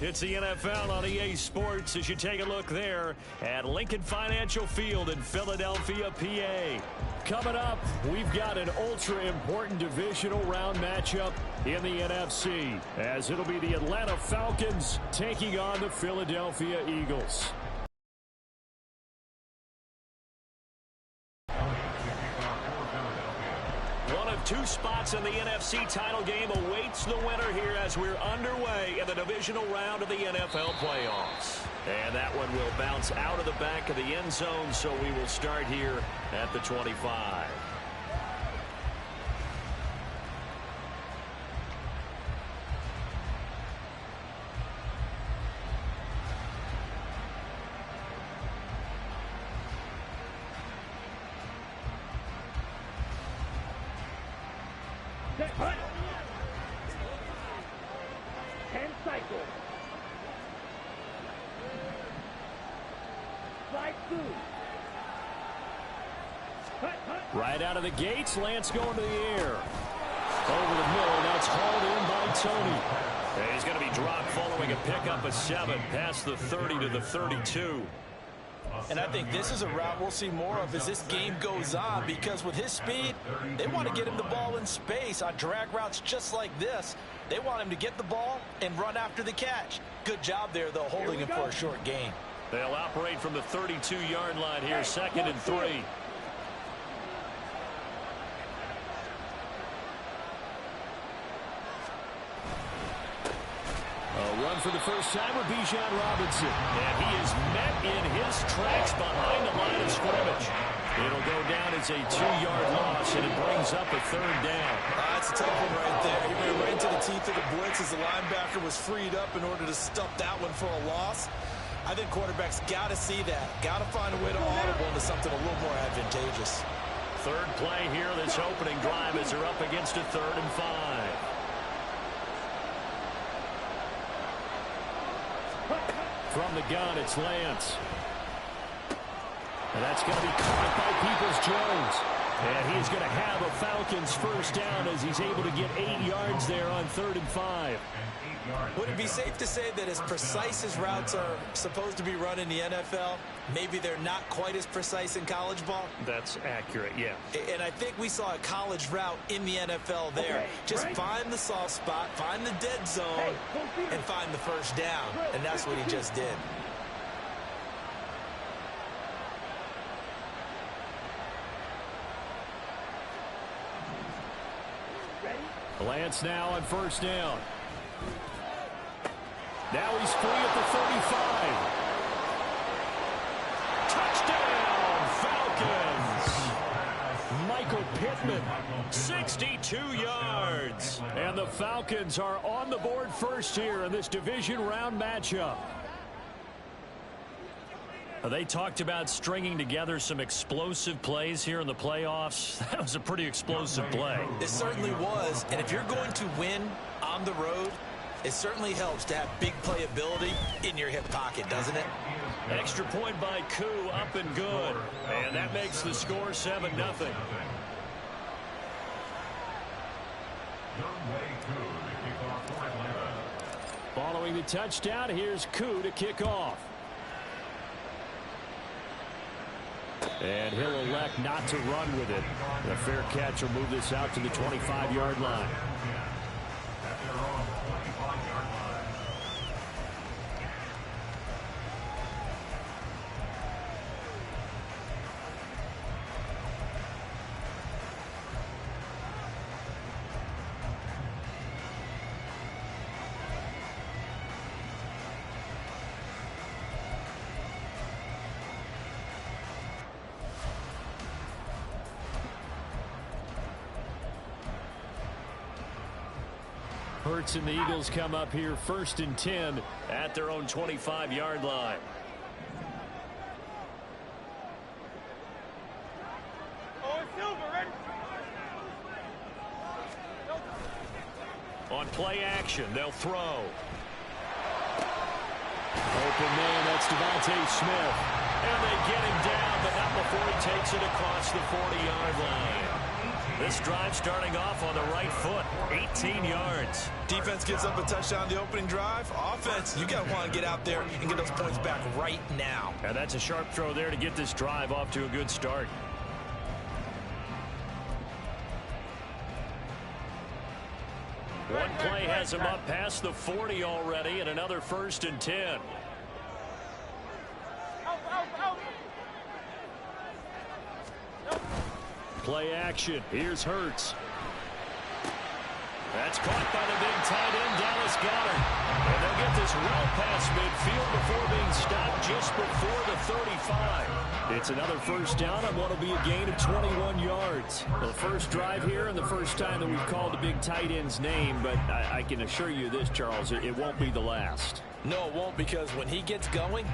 It's the NFL on EA Sports as you take a look there at Lincoln Financial Field in Philadelphia, PA. Coming up, we've got an ultra-important divisional round matchup in the NFC, as it'll be the Atlanta Falcons taking on the Philadelphia Eagles. Two spots in the NFC title game awaits the winner here as we're underway in the divisional round of the NFL playoffs. And that one will bounce out of the back of the end zone, so we will start here at the 25. Right out of the gates, Lance going to the air. Over the middle, that's hauled in by Tony. And he's going to be dropped following a pickup of 7 past the 30 to the 32. And I think this is a route we'll see more of as this game goes on, because with his speed, they want to get him the ball in space on drag routes just like this. They want him to get the ball and run after the catch. Good job there, though, holding him for a short gain. They'll operate from the 32-yard line here, 2nd and 3. A run for the first time with Bijan Robinson. And he is met in his tracks behind the line of scrimmage. It'll go down as a 2-yard loss, and it brings up a 3rd down. That's a tough one right there. He ran right into the teeth of the blitz as the linebacker was freed up in order to stop that one for a loss. I think quarterbacks got to see that. Got to find a way to audible into something a little more advantageous. 3rd play here, this opening drive, as they're up against a 3rd and 5. From the gun, it's Lance. And that's going to be caught by Peoples-Jones. And he's going to have a Falcons first down as he's able to get 8 yards there on 3rd and 5. Would it be safe to say that as precise as routes are supposed to be run in the NFL, maybe they're not quite as precise in college ball? That's accurate, yeah. And I think we saw a college route in the NFL there. Just find the soft spot, find the dead zone, and find the first down. And that's what he just did. Lance now on first down. Now he's free at the 35. Touchdown, Falcons! Michael Pittman, 62 yards. And the Falcons are on the board first here in this division round matchup. They talked about stringing together some explosive plays here in the playoffs. That was a pretty explosive play. It certainly was. And if you're going to win on the road, it certainly helps to have big playability in your hip pocket, doesn't it? Extra point by Koo, up and good. And that makes the score 7-0. Following the touchdown, here's Koo to kick off. And he'll elect not to run with it. The fair catch will move this out to the 25-yard line. Hurts and the Eagles come up here 1st and 10 at their own 25-yard line. On play action, they'll throw. Open man, that's Devontae Smith. And they get him down, but not before he takes it across the 40-yard line. This drive starting off on the right foot. 17 yards. Defense gives up a touchdown the opening drive. Offense, you got to want to get out there and get those points back right now. And that's a sharp throw there to get this drive off to a good start. One play has him up past the 40 already, and another 1st and 10. Play action. Here's Hurts. That's caught by the big tight end, Dallas Goedert. And they'll get this well past midfield before being stopped just before the 35. It's another 1st down on what will be a gain of 21 yards. Well, the first drive here and the first time that we've called the big tight end's name, but I can assure you this, Charles, it won't be the last. No, it won't, because when he gets going,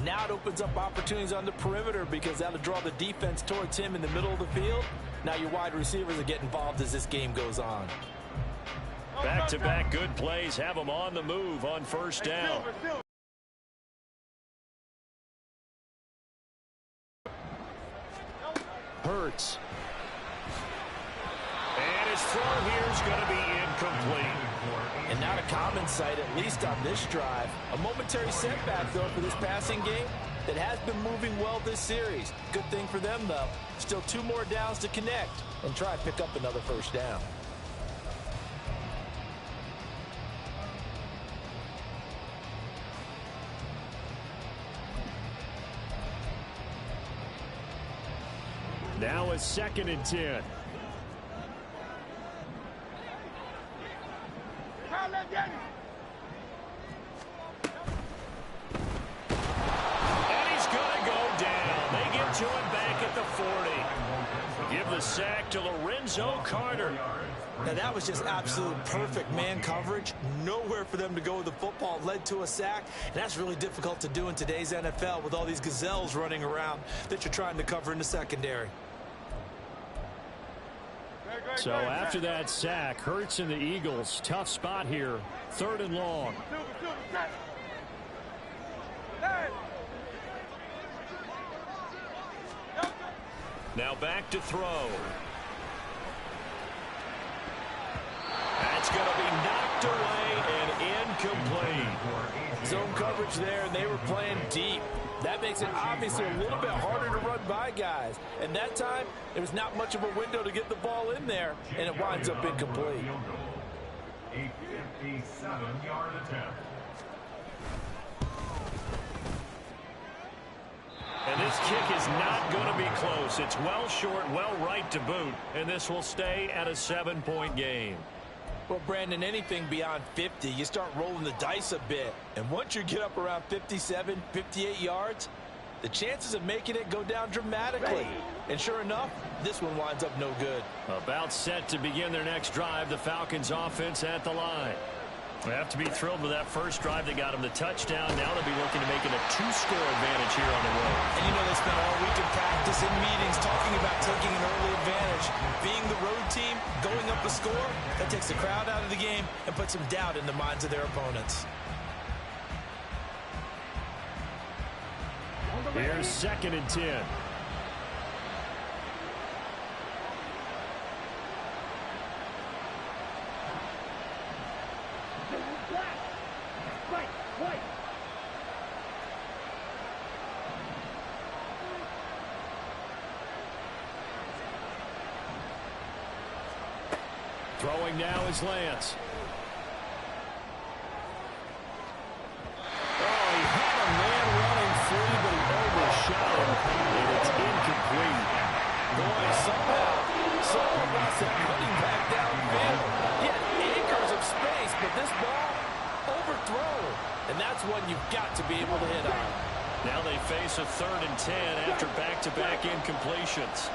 now it opens up opportunities on the perimeter because that'll draw the defense towards him in the middle of the field. Now your wide receivers will get involved as this game goes on. Back-to-back good plays have them on the move on 1st down. Hurts. And his throw here is going to be incomplete. And not a common sight, at least on this drive. A momentary setback, though, for this passing game that has been moving well this series. Good thing for them, though. Still 2 more downs to connect and try to pick up another 1st down. Now a 2nd and 10. And he's going to go down. They get to him back at the 40. Give the sack to Lorenzo Carter. Now that was just absolute perfect man coverage. Nowhere for them to go with the football. Led to a sack. And that's really difficult to do in today's NFL with all these gazelles running around that you're trying to cover in the secondary. So after that sack, Hurts and the Eagles, tough spot here. 3rd and long. Now back to throw. That's going to be knocked away and incomplete. Zone coverage there, and they were playing deep. That makes it obviously a little bit harder to run by guys. And that time, there was not much of a window to get the ball in there, and it winds up incomplete. A 57-yard attempt. And this kick is not going to be close. It's well short, well right to boot, and this will stay at a 7-point game. Well, Brandon, anything beyond 50, you start rolling the dice a bit. And once you get up around 57, 58 yards, the chances of making it go down dramatically. And sure enough, this one winds up no good. About set to begin their next drive, the Falcons offense at the line. They have to be thrilled with that first drive. They got them the touchdown. Now they'll be looking to make it a 2-score advantage here on the road. And you know they spent all week in practice in meetings talking about taking an early advantage. Being the road team, going up a score, that takes the crowd out of the game and puts some doubt in the minds of their opponents. Here's 2nd and 10. Throwing now is Lance. Oh, he had a man running free, but he overshot him, and it's incomplete. Boy, somehow, some of us are cutting back downfield. He had acres of space, but this ball overthrown. And that's one you've got to be able to hit on. Now they face a 3rd and 10 after back-to-back incompletions.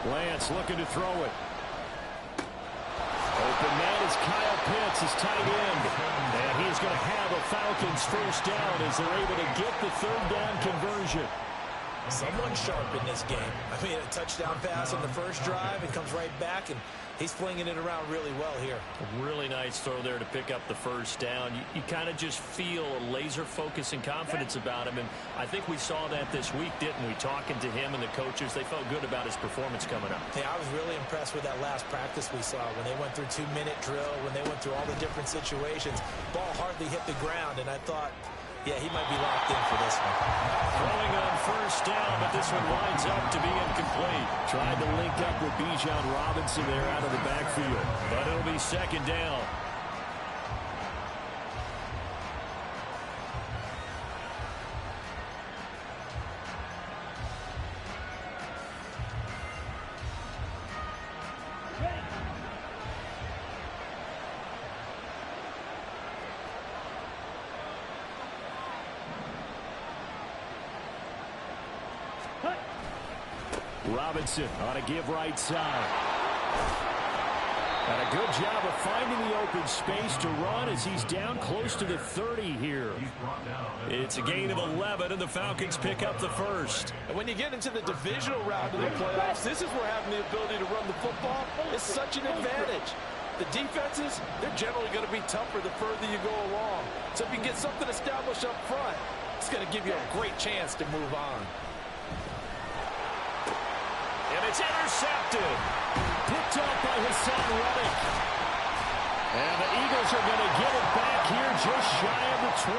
Lance looking to throw it. Open man is Kyle Pitts, his tight end. And he's going to have a Falcons 1st down as they're able to get the 3rd down conversion. Someone sharp in this game. I mean, a touchdown pass on the first drive and comes right back, and he's flinging it around really well here. A really nice throw there to pick up the first down. You kind of just feel a laser focus and confidence about him, and I think we saw that this week, didn't we? Talking to him and the coaches, they felt good about his performance coming up. Yeah, I was really impressed with that last practice we saw when they went through 2-minute drill, when they went through all the different situations. Ball hardly hit the ground, and I thought, yeah, he might be locked in for this one. Throwing on first down, but this one winds up to be incomplete. Tried to link up with Bijan Robinson there out of the backfield, but it'll be second down. Robinson on a give right side. And a good job of finding the open space to run as he's down close to the 30 here. It's a gain of 11, and the Falcons pick up the first. And when you get into the divisional round of the playoffs, this is where having the ability to run the football is such an advantage. The defenses, they're generally going to be tougher the further you go along. So if you can get something established up front, it's going to give you a great chance to move on. And it's intercepted. Picked up by Hassan Reddick. And the Eagles are going to get it back here just shy of the 20.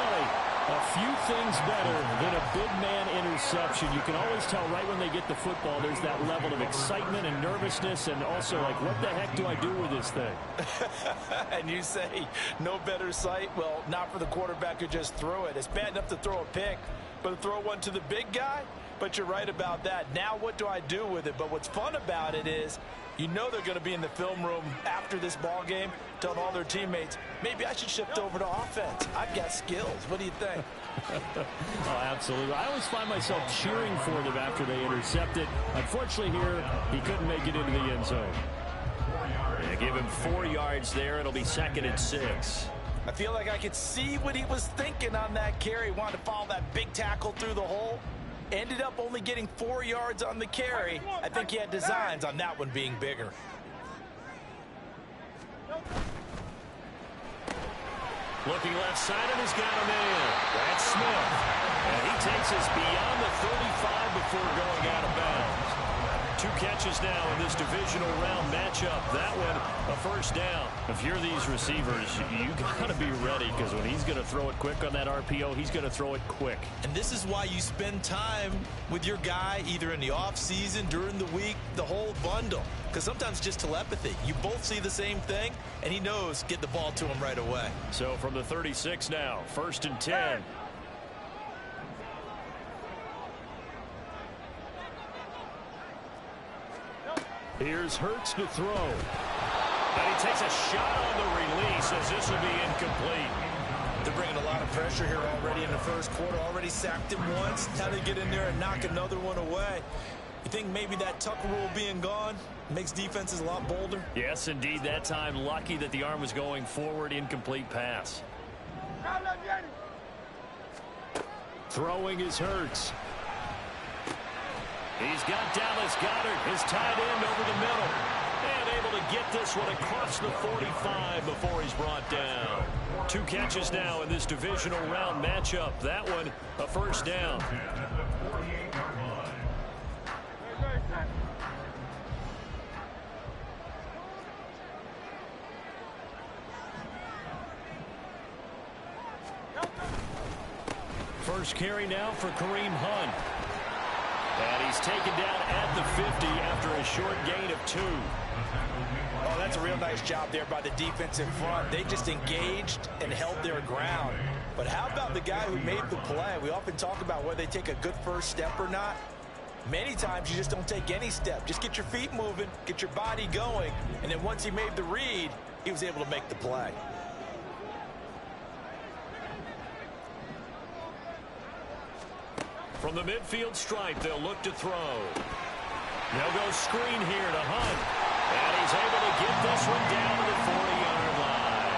A few things better than a big man interception. You can always tell right when they get the football, there's that level of excitement and nervousness, and also like, what the heck do I do with this thing? And you say no better sight? Well, not for the quarterback who just threw it. It's bad enough to throw a pick, but to throw one to the big guy? But you're right about that. Now what do I do with it? But what's fun about it is you know they're going to be in the film room after this ball game telling all their teammates, maybe I should shift over to offense. I've got skills. What do you think? Oh, absolutely. I always find myself cheering for them after they intercept it. Unfortunately here, he couldn't make it into the end zone. They give him 4 yards there. It'll be 2nd and 6. I feel like I could see what he was thinking on that carry. Wanted to follow that big tackle through the hole. Ended up only getting 4 yards on the carry. I think he had designs on that one being bigger. Looking left side, and he's got him in. That's Smith. And he takes us beyond the 35 before going out of bounds. 2 catches now in this divisional round matchup. That one, a first down. If you're these receivers, you got to be ready, because when he's going to throw it quick on that RPO, he's going to throw it quick. And this is why you spend time with your guy either in the offseason, during the week, the whole bundle. Because sometimes just telepathy. You both see the same thing, and he knows get the ball to him right away. So from the 36 now, 1st and 10. Here's Hurts to throw. And he takes a shot on the release as this will be incomplete. They're bringing a lot of pressure here already in the first quarter. Already sacked him once. Now they get in there and knock another one away. You think maybe that Tucker rule being gone makes defenses a lot bolder? Yes, indeed. That time, lucky that the arm was going forward. Incomplete pass. Throwing is Hurts. He's got Dallas Goedert, his tight end, over the middle. And able to get this one across the 45 before he's brought down. 2 catches now in this divisional round matchup. That one, a first down. First carry now for Kareem Hunt. And he's taken down at the 50 after a short gain of 2. Oh, that's a real nice job there by the defense in front. They just engaged and held their ground. But how about the guy who made the play? We often talk about whether they take a good first step or not. Many times you just don't take any step. Just get your feet moving, get your body going, and then once he made the read, he was able to make the play. From the midfield stripe, they'll look to throw. They'll go screen here to Hunt. And he's able to get this one down to the 40-yard line.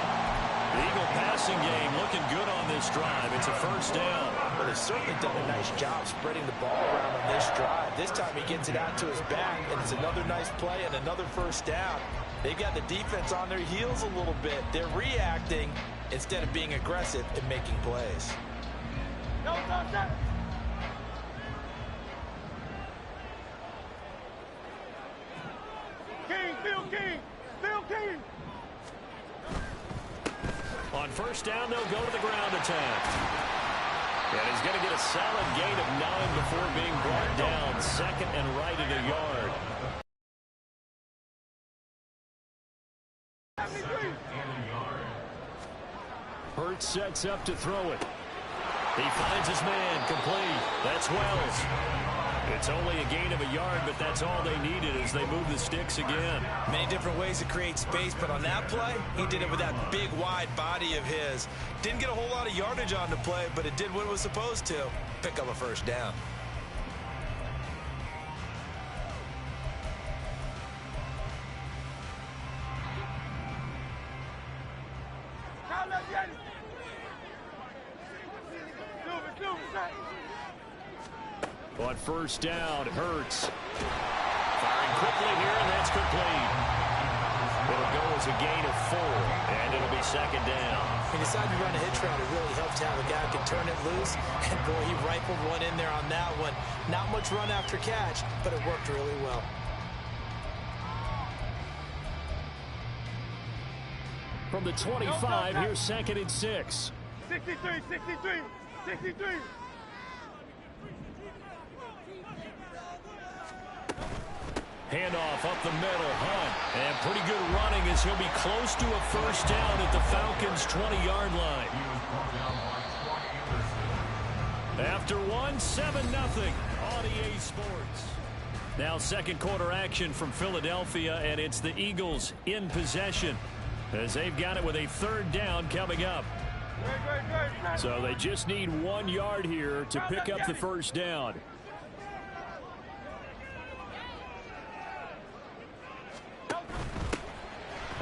The Eagle passing game looking good on this drive. It's a first down. Well, they've certainly done a nice job spreading the ball around on this drive. This time he gets it out to his back, and it's another nice play and another first down. They've got the defense on their heels a little bit. They're reacting instead of being aggressive and making plays. King. On first down, they'll go to the ground attack. And he's going to get a solid gain of 9 before being brought down. Second and right at a yard. Hurts sets up to throw it. He finds his man, complete. That's Wells. It's only a gain of a yard, but that's all they needed as they move the sticks again. Many different ways to create space, but on that play, he did it with that big, wide body of his. Didn't get a whole lot of yardage on the play, but it did what it was supposed to. Pick up a first down. On first down, Hurts. Firing quickly here, and that's complete. It'll go as a gain of 4, and it'll be second down. He decided to run a hitch route. It really helped to have a guy who can turn it loose. And, boy, he rifled one in there on that one. Not much run after catch, but it worked really well. From the 25, here's second and 6. 63. Handoff up the middle, Hunt. And pretty good running as he'll be close to a first down at the Falcons' 20-yard line. After 7-0 on EA Sports. Now second quarter action from Philadelphia, and it's the Eagles in possession as they've got it with a third down coming up. So they just need 1 yard here to pick up the first down.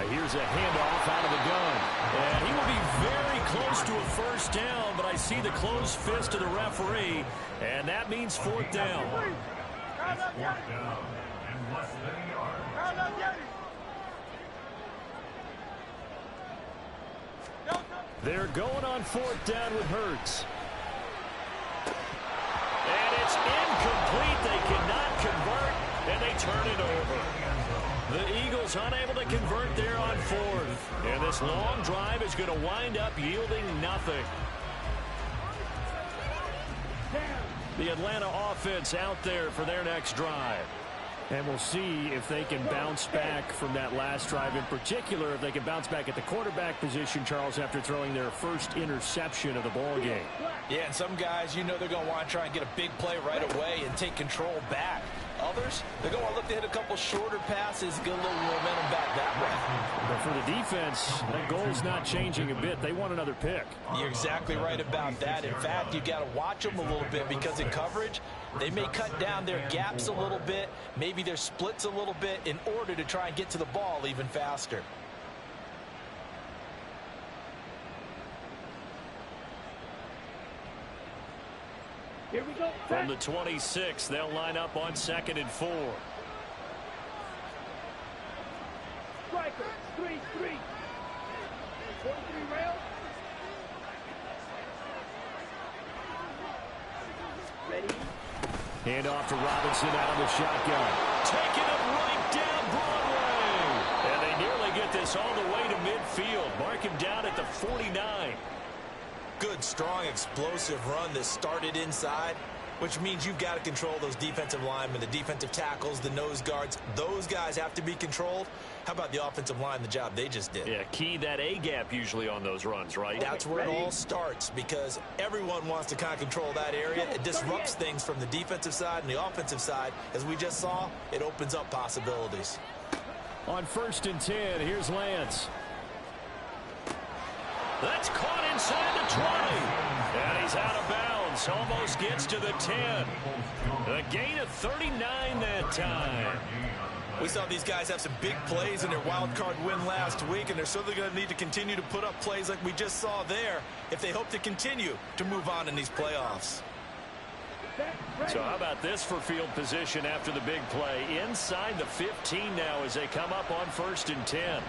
Here's a handoff out of the gun. And he will be very close to a first down, but I see the closed fist of the referee, and that means fourth down. They're going on fourth down with Hurts. And it's incomplete. They cannot convert, and they turn it over. The Eagles unable to convert there on fourth. And this long drive is going to wind up yielding nothing. The Atlanta offense out there for their next drive. And we'll see if they can bounce back from that last drive. In particular, if they can bounce back at the quarterback position, Charles, after throwing their first interception of the ball game. Yeah, and some guys, you know they're going to want to try and get a big play right away and take control back. Others, they're going to look to hit a couple shorter passes, get a little momentum back that way. But for the defense, that goal's not changing a bit. They want another pick. You're exactly right about that. In fact, you got to watch them a little bit because in coverage, they may cut down their gaps a little bit, maybe their splits a little bit in order to try and get to the ball even faster. Here we go. From the 26, they'll line up on 2nd and 4. Striker, 3-3. 43 rail. Ready? Hand off to Robinson out of the shotgun. Taking it right down Broadway. And they nearly get this all the way to midfield. Mark him down at the 49. Good, strong, explosive run that started inside, which means you've got to control those defensive linemen, the defensive tackles, the nose guards. Those guys have to be controlled. How about the offensive line, the job they just did? Yeah, key that A-gap usually on those runs, right? That's where it all starts because everyone wants to kind of control that area. It disrupts things from the defensive side and the offensive side. As we just saw, it opens up possibilities. On 1st and 10, here's Lance. That's caught inside the 20. And he's out of bounds. Almost gets to the 10. A gain of 39 that time. We saw these guys have some big plays in their wild card win last week, and they're certainly going to need to continue to put up plays like we just saw there if they hope to continue to move on in these playoffs. So how about this for field position after the big play? Inside the 15 now as they come up on 1st and 10.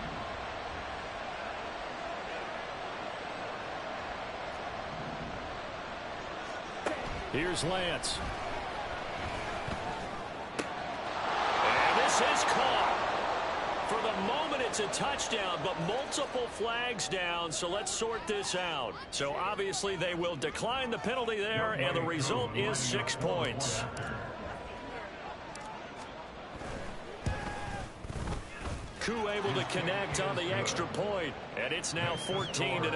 Here's Lance. And this is caught. For the moment, it's a touchdown, but multiple flags down, so let's sort this out. So obviously they will decline the penalty there, and the result is 6 points. Koo able to connect on the extra point, and it's now 14-0. 14,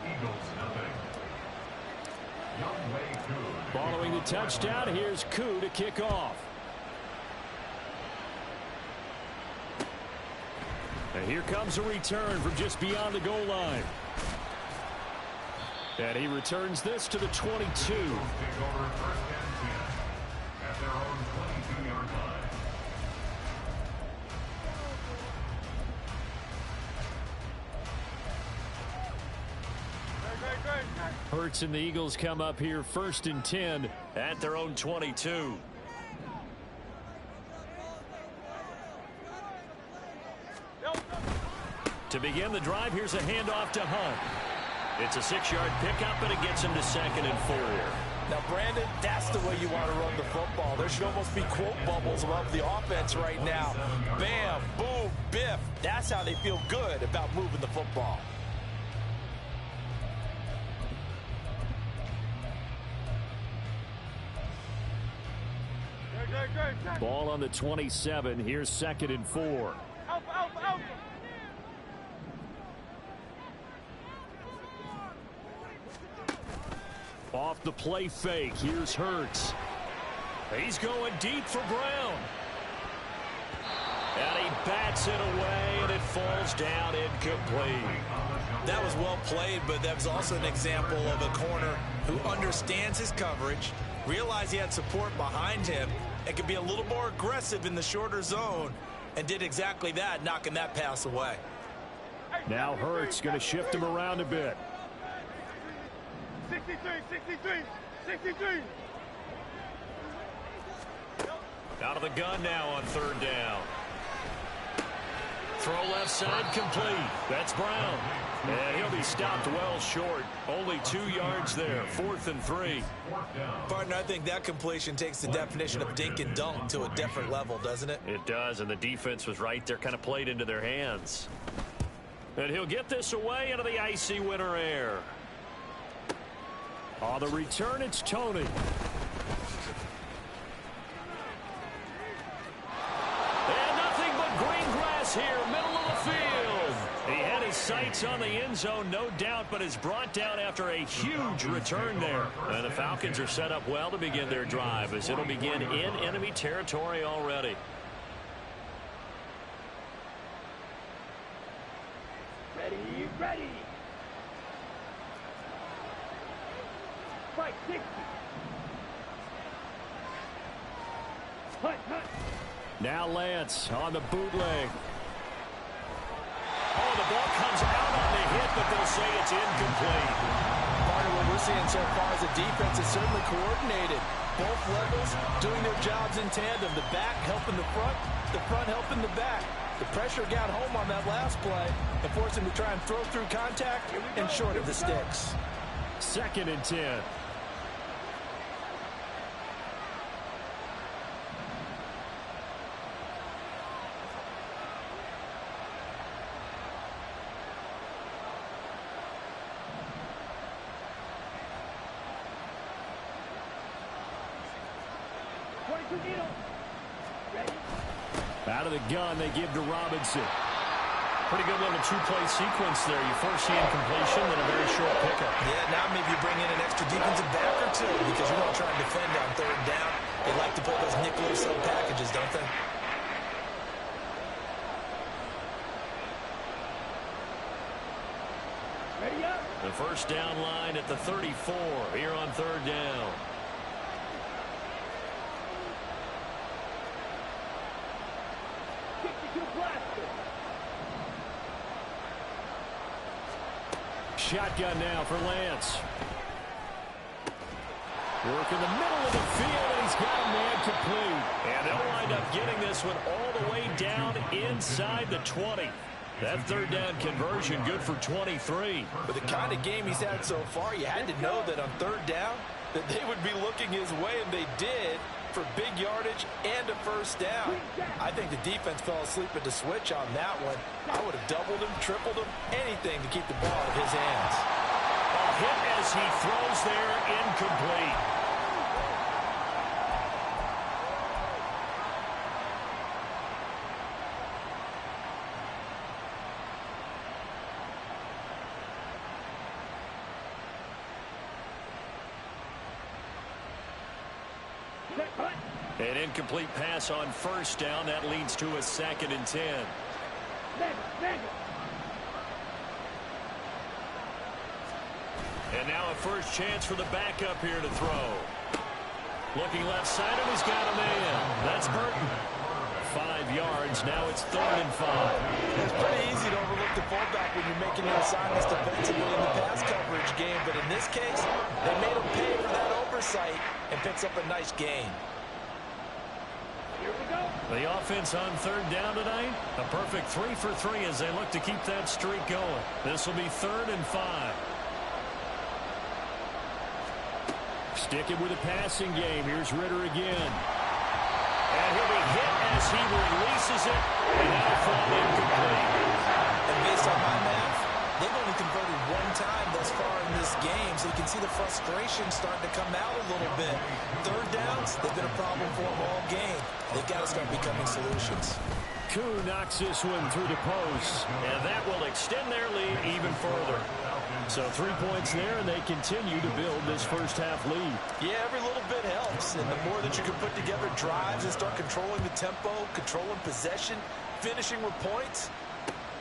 Eagles nothing. Following the touchdown, here's Koo to kick off. And here comes a return from just beyond the goal line. And he returns this to the 22. Take over 1st and 10 at their own 22-yard line. Hurts and the Eagles come up here 1st and 10 at their own 22. To begin the drive, here's a handoff to Hunt. It's a 6-yard pickup, and it gets him to 2nd and 4. Now, Brandon, that's the way you want to run the football. There should almost be quote bubbles above the offense right now. Bam, boom, biff. That's how they feel good about moving the football. Ball on the 27. Here's 2nd and 4. Off the play fake. Here's Hurts. He's going deep for Brown. And he bats it away, and it falls down incomplete. That was well played, but that was also an example of a corner who understands his coverage, realized he had support behind him, and could be a little more aggressive in the shorter zone, and did exactly that, knocking that pass away. Now Hurts going to shift him around a bit. 63. Out of the gun now on 3rd down. Throw left side complete. That's Brown. And he'll be stopped well short. Only 2 yards there. 4th and 3. Partner, I think that completion takes the definition of dink and dunk to a different level, doesn't it? It does, and the defense was right there, kind of played into their hands. And he'll get this away into the icy winter air. On the return, it's Tony. And nothing but green grass here, middle of the field. He had his sights on the end zone, no doubt, but is brought down after a huge return there. And the Falcons are set up well to begin their drive, as it'll begin in enemy territory already. Ready. Right, 60. Hunt. Now Lance on the bootleg. Oh, the ball comes out on the hit, but they'll say it's incomplete. Part of what we're seeing so far is the defense is certainly coordinated. Both levels doing their jobs in tandem. The back helping the front helping the back. The pressure got home on that last play and forced him to try and throw through contact and short of the sticks. 2nd and 10. Out of the gun, they give to Robinson. Pretty good little 2-play sequence there. You first see incompletion, then a very short pickup. Yeah, now maybe you bring in an extra defensive back or two because you want to try and defend on 3rd down. They like to play those nickel sub packages, don't they? Ready up. The first down line at the 34 here on 3rd down. Shotgun now for Lance. Work in the middle of the field, and he's got a man complete. And they'll wind up getting this one all the way down inside the 20. That third down conversion good for 23. With the kind of game he's had so far, you had to know that on third down that they would be looking his way, and they did, for big yardage and a first down. I think the defense fell asleep at the switch on that one. I would have doubled him, tripled him, anything to keep the ball out of his hands. A hit as he throws there, incomplete. An incomplete pass on first down. That leads to a 2nd and 10. And now a first chance for the backup here to throw. Looking left side, and he's got a man. That's Burton. 5 yards. Now it's 3rd and 5. It's pretty easy to overlook the fullback when you're making your assignments defensively in the pass coverage game. But in this case, they made him pay for that oversight and picks up a nice gain. The offense on 3rd down tonight, a perfect 3 for 3 as they look to keep that streak going. This will be 3rd and 5. Sticking with the passing game. Here's Ritter again. And he'll be hit as he releases it. And that'll fall incomplete. And based on my math, they've only converted 1 time thus far in this game, so you can see the frustration starting to come out a little bit. Third downs, they've been a problem for them all game. They've got to start becoming solutions. Koo knocks this one through the post, and that will extend their lead even further. So 3 points there, and they continue to build this first half lead. Yeah, every little bit helps, and the more that you can put together drives and start controlling the tempo, controlling possession, finishing with points,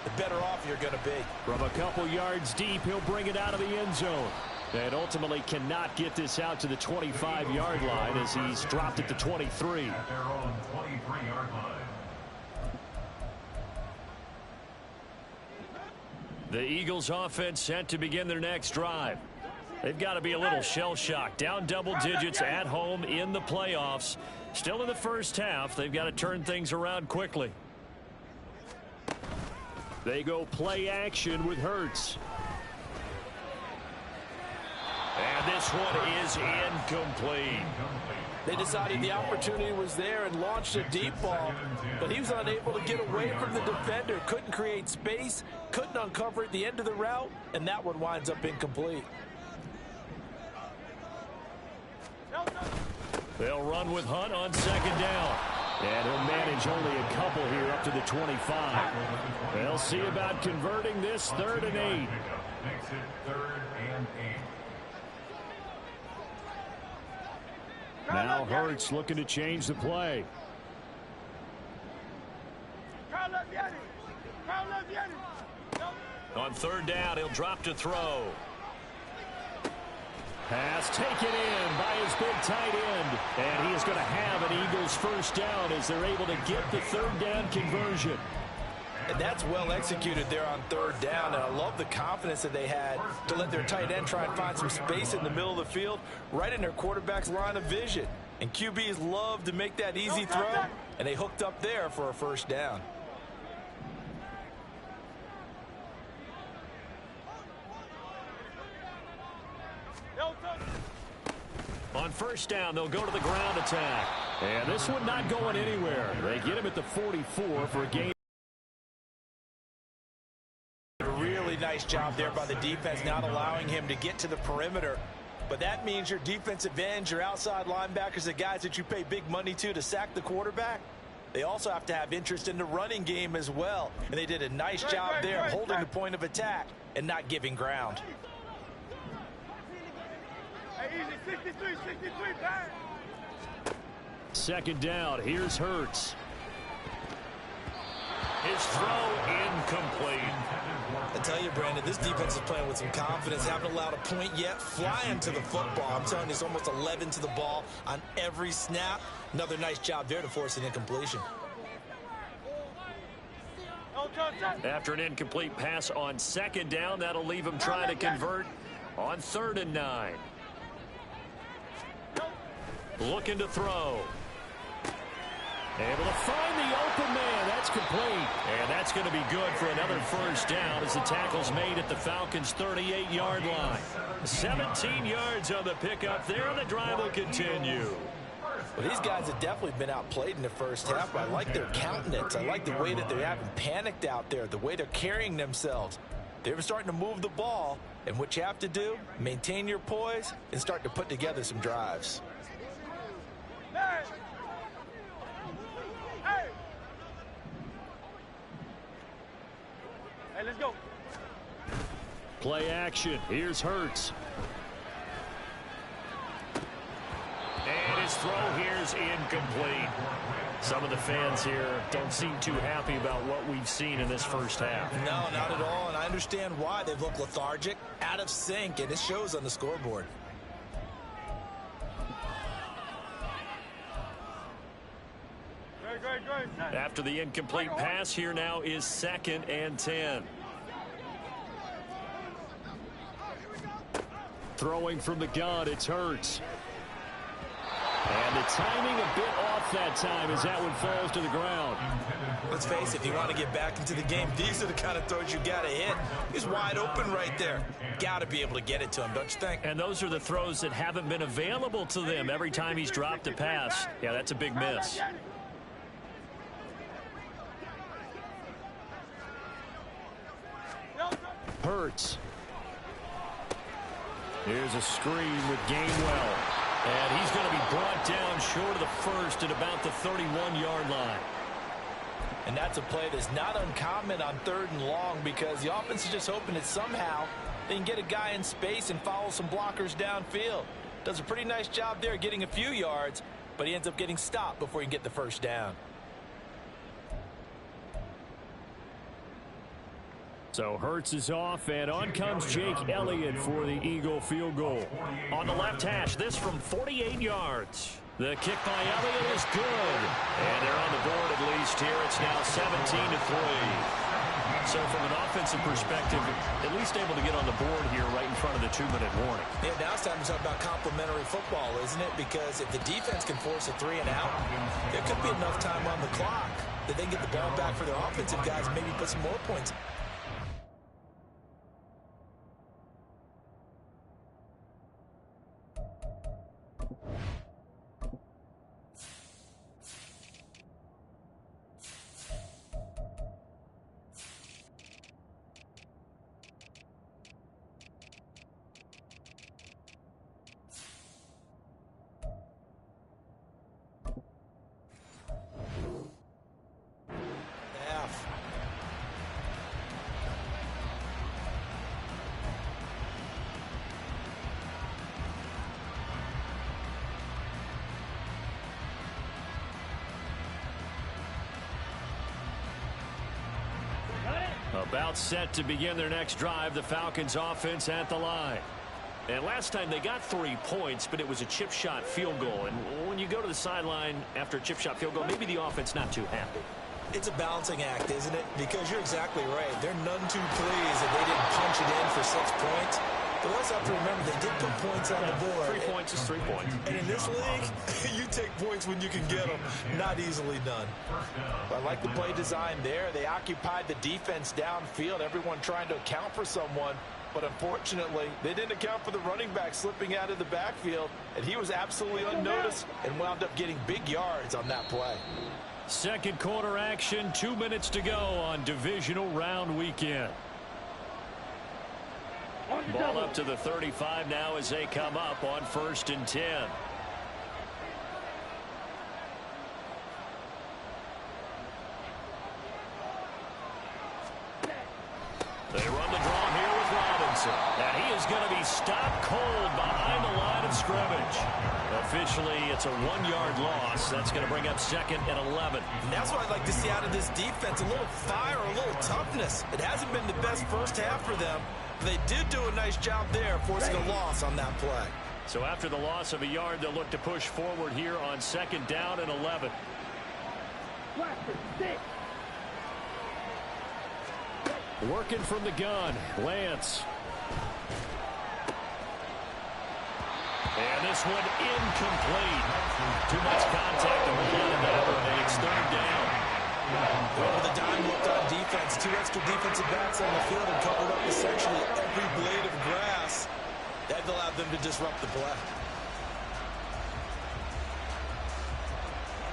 the better off you're going to be. From a couple yards deep, he'll bring it out of the end zone. And ultimately cannot get this out to the 25-yard line as he's dropped it to 23. At their own 23-yard line. The Eagles offense set to begin their next drive. They've got to be a little shell-shocked. Down double digits at home in the playoffs. Still in the first half. They've got to turn things around quickly. They go play action with Hurts. And this one is incomplete. They decided the opportunity was there and launched a deep ball, but he was unable to get away from the defender, couldn't create space, couldn't uncover at the end of the route, and that one winds up incomplete. They'll run with Hunt on 2nd down. And he'll manage only a couple here up to the 25. They'll see about converting this 3rd and 8. Makes it 3rd and 8. Now Hurts looking to change the play. On 3rd down, he'll drop to throw. Pass taken in by his big tight end. And he is going to have an Eagles first down as they're able to get the 3rd down conversion. And that's well executed there on 3rd down, and I love the confidence that they had to let their tight end try and find some space in the middle of the field, right in their quarterback's line of vision. And QBs love to make that easy throw, and they hooked up there for a first down. On 1st down, they'll go to the ground attack. And this one not going anywhere. They get him at the 44 for a gain. A really nice job there by the defense, not allowing him to get to the perimeter. But that means your defensive ends, your outside linebackers, the guys that you pay big money to sack the quarterback, they also have to have interest in the running game as well. And they did a nice job there holding the point of attack and not giving ground. 2nd down. Here's Hurts. His throw incomplete. I tell you, Brandon, this defense is playing with some confidence. Haven't allowed a point yet. Flying to the football. I'm telling you, it's almost 11 to the ball on every snap. Another nice job there to force an incompletion. After an incomplete pass on second down, that'll leave him trying to convert on 3rd and 9. Looking to throw. Able to find the open man. That's complete. And that's going to be good for another first down as the tackle's made at the Falcons' 38-yard line. 17 yards on the pickup there, and the drive will continue. Well, these guys have definitely been outplayed in the first half, but I like their countenance. I like the way that they haven't panicked out there, the way they're carrying themselves. They're starting to move the ball, and what you have to do, maintain your poise and start to put together some drives. Hey, let's go. Play action. Here's Hurts. And his throw here is incomplete. Some of the fans here don't seem too happy about what we've seen in this first half. No, not at all, and I understand why. They've looked lethargic, out of sync, and it shows on the scoreboard. After the incomplete pass, here now is 2nd and 10. Throwing from the gun, it's Hurts. And the timing a bit off that time as that one falls to the ground. Let's face it, if you want to get back into the game, these are the kind of throws you got to hit. He's wide open right there. Got to be able to get it to him, don't you think? And those are the throws that haven't been available to them every time he's dropped a pass. Yeah, that's a big miss. Hurts. Here's a screen with Gainwell. And he's going to be brought down short of the first at about the 31-yard line. And that's a play that's not uncommon on 3rd and long because the offense is just hoping that somehow they can get a guy in space and follow some blockers downfield. Does a pretty nice job there getting a few yards, but he ends up getting stopped before he can get the first down. So Hurts is off, and on comes Jake Elliott for the Eagle field goal. On the left hash, this from 48 yards. The kick by Elliott is good. And they're on the board at least here. It's now 17-3. So from an offensive perspective, at least able to get on the board here right in front of the 2-minute warning. Yeah, now it's time to talk about complementary football, isn't it? Because if the defense can force a 3 and out, there could be enough time on the clock that they can get the ball back for their offensive guys and maybe put some more points. About set to begin their next drive, the Falcons offense at the line. And last time they got 3 points, but it was a chip shot field goal. And when you go to the sideline after a chip shot field goal, maybe the offense not too happy. It's a balancing act, isn't it? Because you're exactly right. They're none too pleased that they didn't punch it in for 6 points. But we also have to remember they did put points on the board. 3 points is 3 points. And in this league, you take points when you can get them. Not easily done. But I like the play design there. They occupied the defense downfield, everyone trying to account for someone. But unfortunately, they didn't account for the running back slipping out of the backfield. And he was absolutely unnoticed and wound up getting big yards on that play. Second quarter action, 2 minutes to go on divisional round weekend. Ball up to the 35 now as they come up on 1st and 10. They run the draw here with Robinson. And he is going to be stopped cold behind the line of scrimmage. Officially, it's a 1-yard loss. That's going to bring up 2nd and 11. And that's what I'd like to see out of this defense. A little fire, a little toughness. It hasn't been the best first half for them. They did do a nice job there, forcing a loss on that play. So after the loss of a yard, they'll look to push forward here on 2nd down and 11. Working from the gun, Lance. And this one incomplete. Too much contact to hold on to that one, and it's third down. Well, the dime looked on defense. Two extra defensive backs on the field and covered up essentially every blade of grass. That allowed them to disrupt the play.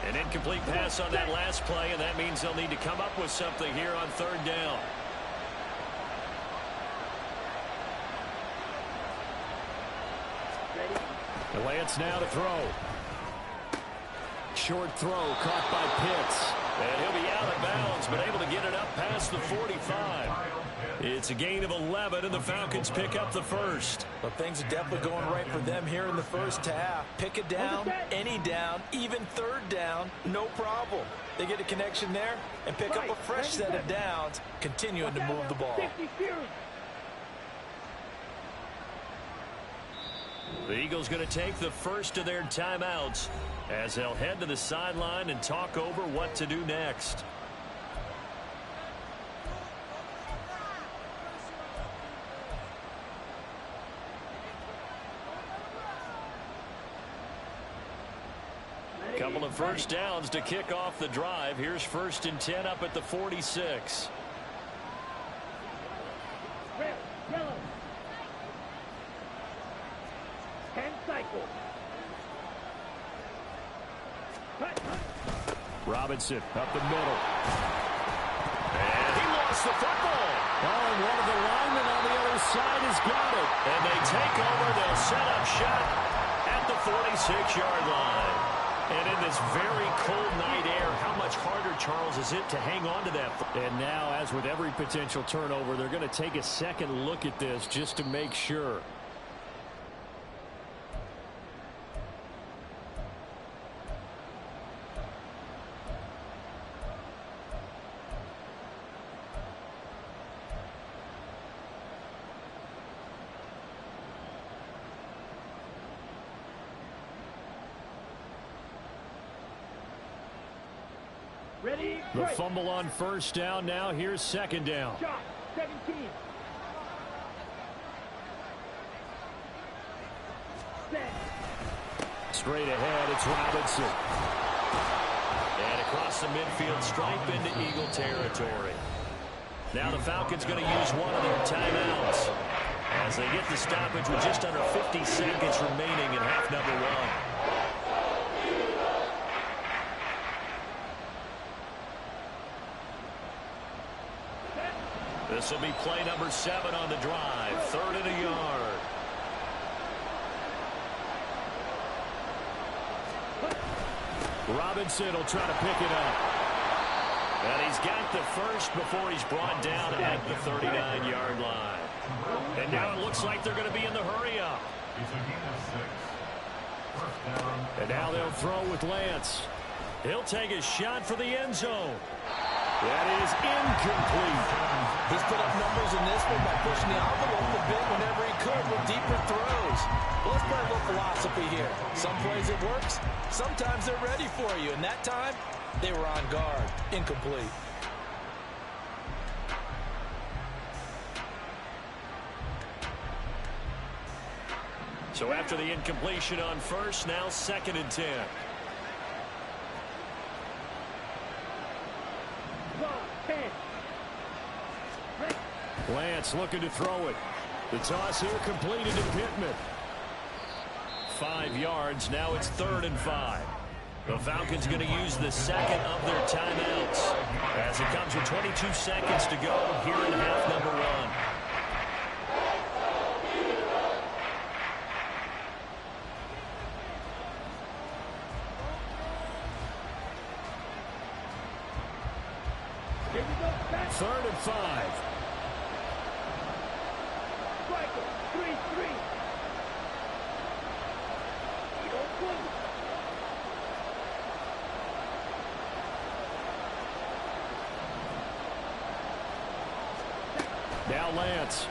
An incomplete pass on that last play, and that means they'll need to come up with something here on third down. Lance now to throw. Short throw caught by Pitts. And he'll be out of bounds, but able to get it up past the 45. It's a gain of 11, and the Falcons pick up the first. But things are definitely going right for them here in the first half. Pick it down, any down, even third down, no problem. They get a connection there and pick up a fresh set of downs, continuing to move the ball. The Eagles going to take the first of their timeouts as they'll head to the sideline and talk over what to do next. Couple of first downs to kick off the drive. Here's 1st and 10 up at the 46. Red, yellow. 10 cycle. Robinson up the middle. And he lost the football. Oh, and one of the linemen on the other side has got it. And they take over. They'll set up shot at the 46-yard line. And in this very cold night air, how much harder, Charles, is it to hang on to that? And now, as with every potential turnover, they're going to take a second look at this just to make sure. Ready, The fumble on first down. Now here's second down. shot, 17. Set. Straight ahead, it's Robinson. And across the midfield stripe into Eagle territory. Now the Falcons going to use one of their timeouts as they get the stoppage with just under 50 seconds remaining in half number one. This will be play number 7 on the drive. 3rd and a yard. Robinson will try to pick it up. And he's got the first before he's brought down at the 39-yard line. And now it looks like they're going to be in the hurry-up. And now they'll throw with Lance. He'll take a shot for the end zone. That is incomplete. He's put up numbers in this one by pushing the envelope a bit whenever he could with deeper throws. Well, let's play a little philosophy here. Some plays it works. Sometimes they're ready for you. And that time, they were on guard. Incomplete. So after the incompletion on first, now 2nd and 10. Lance looking to throw it. The toss here completed to Pittman. 5 yards. Now it's 3rd and 5. The Falcons going to use the second of their timeouts as it comes with 22 seconds to go here in half number one. Third and 5. 3-3. Now Lance.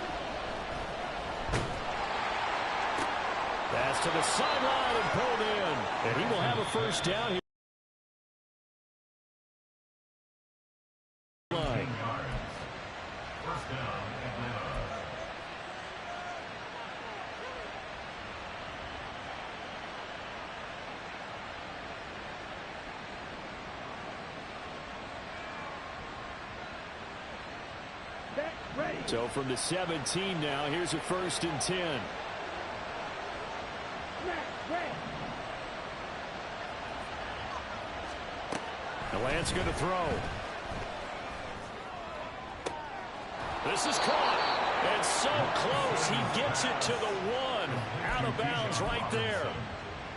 Pass to the sideline and pulled in. And he will have a first down here. So from the 17 now, here's a 1st and 10. The Lance going to throw. This is caught. And so close. He gets it to the 1. Out of bounds right there.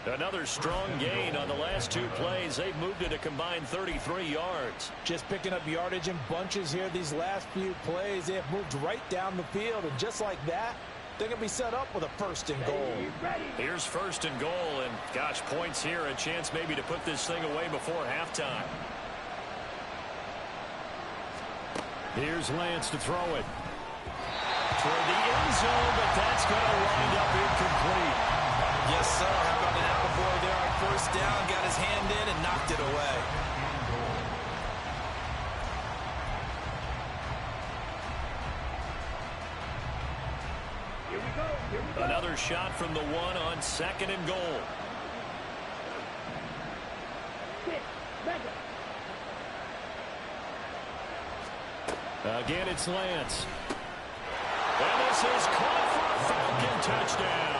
Another strong gain on the last 2 plays. They've moved it a combined 33 yards. Just picking up yardage in bunches here these last few plays. They have moved right down the field. And just like that, they're going to be set up with a 1st and goal. Here's 1st and goal. And, gosh, points here. A chance maybe to put this thing away before halftime. Here's Lance to throw it. Toward the end zone, but that's going to wind up incomplete. Yes, sir. How about an attaboy there on 1st down? Got his hand in and knocked it away. Here we go. Here we go. Another shot from the 1 on 2nd and goal. 6, mega. Again, it's Lance. And this is caught for a Falcon touchdown.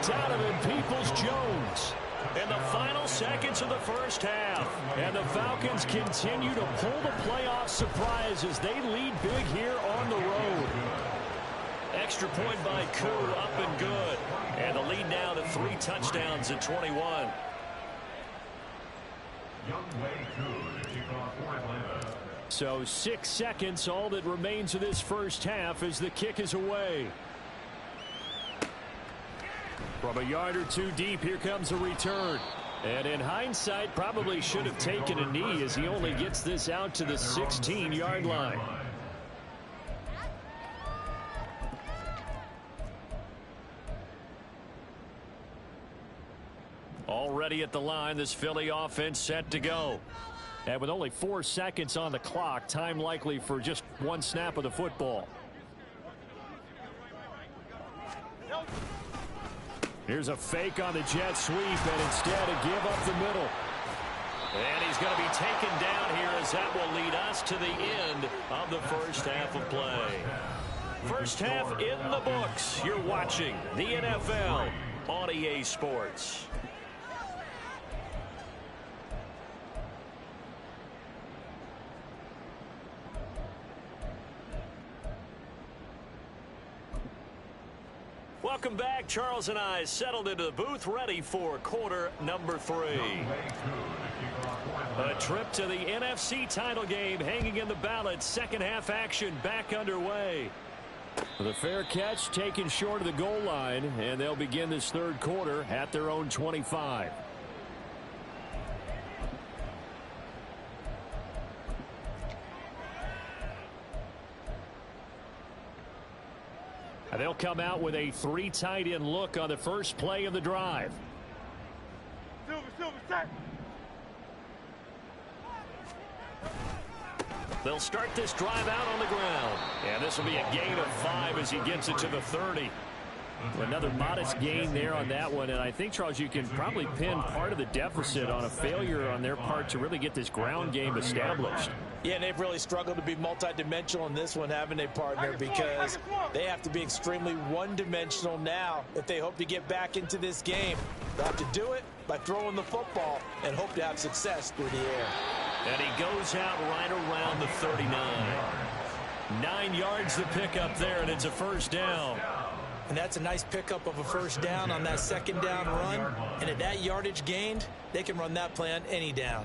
Donovan Peoples-Jones in the final seconds of the 1st half. And the Falcons continue to pull the playoff surprise as they lead big here on the road. Extra point by Koo, up and good. And the lead now to 3 touchdowns at 21. So 6 seconds, all that remains of this 1st half as the kick is away. From a yard or 2 deep, here comes a return. And in hindsight, probably should have taken a knee as he only gets this out to the 16-yard line. Already at the line, this Philly offense set to go. And with only 4 seconds on the clock, time likely for just 1 snap of the football. Here's a fake on the jet sweep, and instead a give up the middle. And he's going to be taken down here as that will lead us to the end of the 1st half of play. 1st half in the books. You're watching the NFL on EA Sports. Welcome back. Charles and I settled into the booth, ready for quarter number 3. A trip to the NFC title game hanging in the balance. 2nd half action back underway. The fair catch taken short of the goal line, and they'll begin this 3rd quarter at their own 25. They'll come out with a 3 tight end look on the first play of the drive. They'll start this drive out on the ground. And this will be a gain of 5 as he gets it to the 30. Another modest gain there on that one. And I think, Charles, you can probably pin part of the deficit on a failure on their part to really get this ground game established. Yeah, and they've really struggled to be multidimensional in this one, haven't they, partner? Because they have to be extremely one-dimensional now if they hope to get back into this game. They'll have to do it by throwing the football and hope to have success through the air. And he goes out right around the 39. 9 yards the pickup there, and it's a 1st down. And that's a nice pickup of a 1st down on that 2nd down run. And at that yardage gained, they can run that play on any down.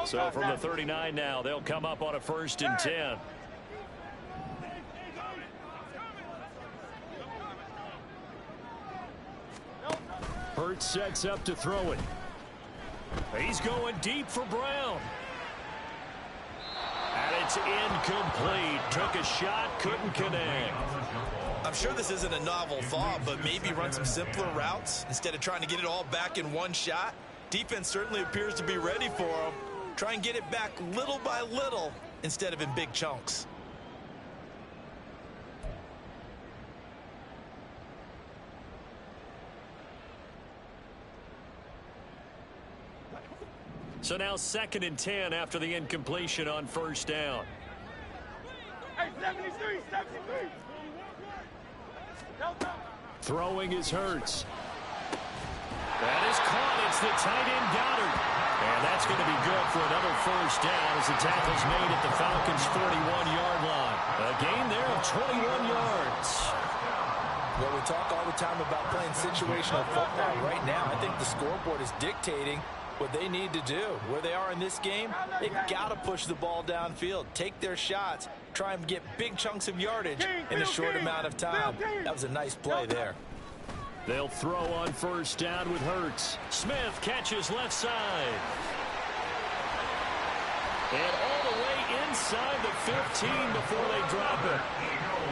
So from the 39 now, they'll come up on a 1st and 10. Hurts sets up to throw it. He's going deep for Brown. And it's incomplete. Took a shot, couldn't connect. I'm sure this isn't a novel thought, but maybe run some simpler routes instead of trying to get it all back in one shot. Defense certainly appears to be ready for him. Try and get it back little by little instead of in big chunks. So now 2nd and 10 after the incompletion on 1st down. Hey, 73, 73. Throwing is Hurts. That is caught. It's the tight end Goddard. And that's going to be good for another first down as the tackle's made at the Falcons' 41-yard line. A gain there of 21 yards. Well, we talk all the time about playing situational football. Right now, I think the scoreboard is dictating what they need to do. Where they are in this game, they've got to push the ball downfield, take their shots, try and get big chunks of yardage in a short amount of time. That was a nice play there. They'll throw on first down with Hurts. Smith catches left side. And all the way inside the 15 before they drop it.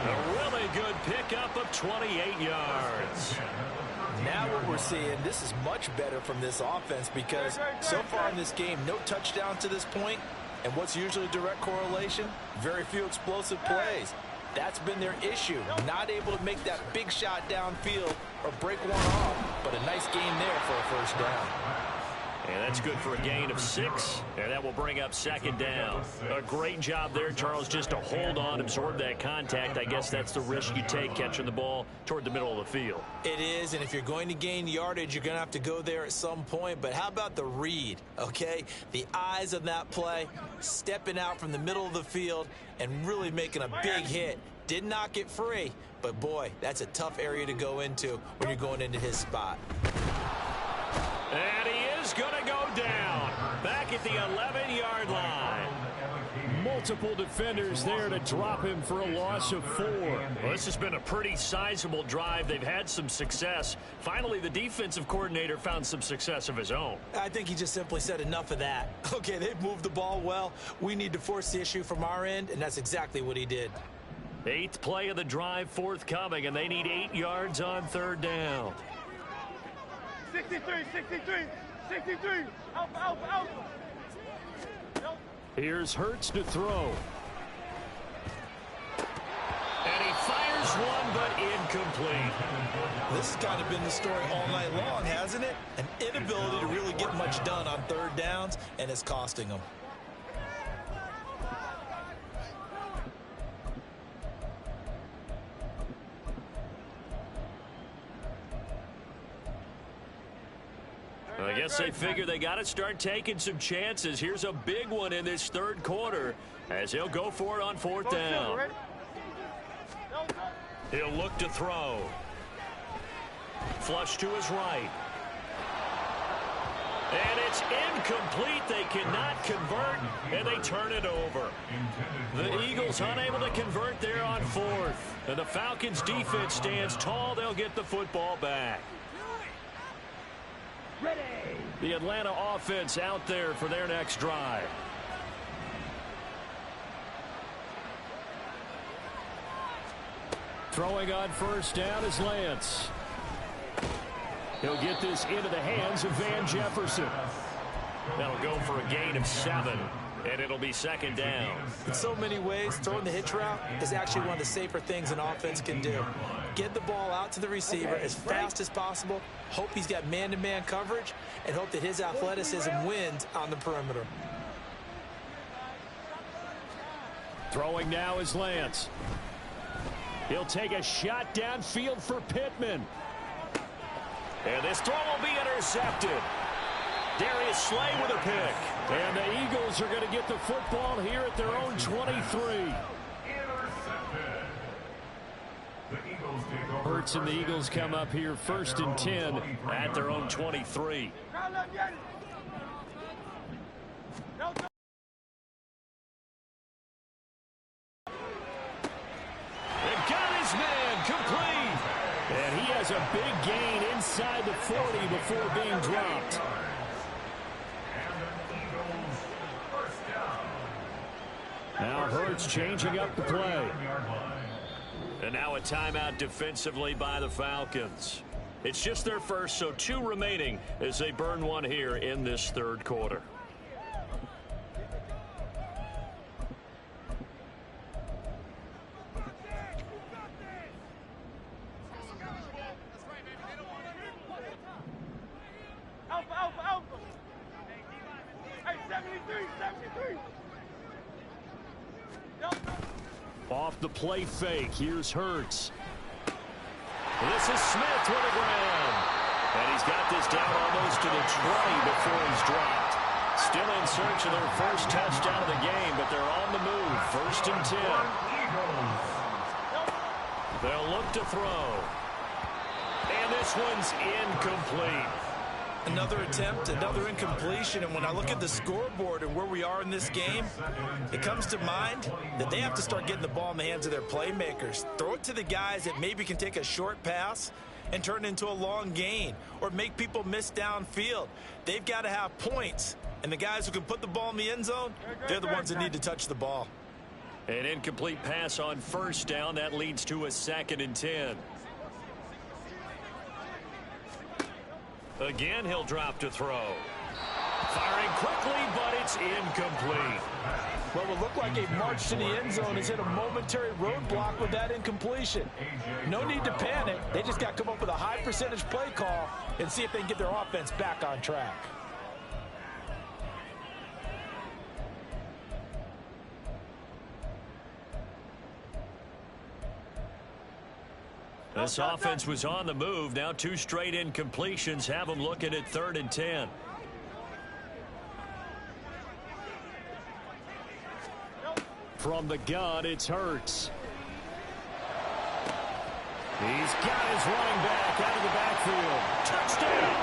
A really good pickup of 28 yards. Now what we're seeing, this is much better from this offense because so far in this game, no touchdown to this point. And what's usually a direct correlation? Very few explosive plays. That's been their issue. Not able to make that big shot downfield or break one off. But a nice gain there for a first down. And that's good for a gain of 6. And that will bring up second down. A great job there, Charles, just to hold on, absorb that contact. I guess that's the risk you take catching the ball toward the middle of the field. It is, and if you're going to gain yardage, you're going to have to go there at some point. But how about the read, okay? The eyes of that play, stepping out from the middle of the field and really making a big hit. Did not get free, but boy, that's a tough area to go into when you're going into his spot. And he is going to go down back at the 11-yard line. Multiple defenders there to drop him for a loss of 4. Well, this has been a pretty sizable drive. They've had some success. Finally, the defensive coordinator found some success of his own. I think he just simply said enough of that. Okay, they've moved the ball well. We need to force the issue from our end, and that's exactly what he did. 8th play of the drive forthcoming, and they need 8 yards on third down. 63, 63, 63. Alpha, alpha, alpha. Here's Hurts to throw. And he fires one, but incomplete. This has kind of been the story all night long, hasn't it? An inability to really get much done on third downs, and it's costing them. I guess they figure they got to start taking some chances. Here's a big one in this third quarter as he'll go for it on fourth down. He'll look to throw. Flush to his right. And it's incomplete. They cannot convert, and they turn it over. The Eagles unable to convert there on fourth. And the Falcons defense stands tall. They'll get the football back. Ready. The Atlanta offense out there for their next drive. Throwing on first down is Lance. He'll get this into the hands of Van Jefferson. That'll go for a gain of 7, and it'll be second down. In so many ways, throwing the hitch route is actually one of the safer things an offense can do. Get the ball out to the receiver as fast as possible, hope he's got man-to-man coverage, and hope that his athleticism wins on the perimeter. Throwing now is Lance. He'll take a shot downfield for Pittman. And this throw will be intercepted. Darius Slay with a pick. And the Eagles are going to get the football here at their own 23. Hurts and the Eagles come up here 1st and 10 at their own 23. And got his man complete. And he has a big gain inside the 40 before being dropped. Now Hurts changing up the play. And now a timeout defensively by the Falcons. It's just their first, so 2 remaining as they burn one here in this third quarter. Alpha, alpha, alpha. Hey, 73, 73. Off the play fake, here's Hurts. This is Smith with a grab. And he's got this down almost to the 20 before he's dropped. Still in search of their first touchdown of the game, but they're on the move. 1st and 10. They'll look to throw. And this one's incomplete. Another attempt, another incompletion, and when I look at the scoreboard and where we are in this game, it comes to mind that they have to start getting the ball in the hands of their playmakers. Throw it to the guys that maybe can take a short pass and turn it into a long gain or make people miss downfield. They've got to have points, and the guys who can put the ball in the end zone, they're the ones that need to touch the ball. An incomplete pass on 1st down. That leads to a 2nd and 10. Again, he'll drop to throw. Firing quickly, but it's incomplete. What would look like a march to the end zone is hit a momentary roadblock with that incompletion. No need to panic. They just got to come up with a high percentage play call and see if they can get their offense back on track. This offense was on the move. Now 2 straight incompletions have them looking at 3rd and 10. From the gun, it's Hurts. He's got his running back out of the backfield. Touchdown!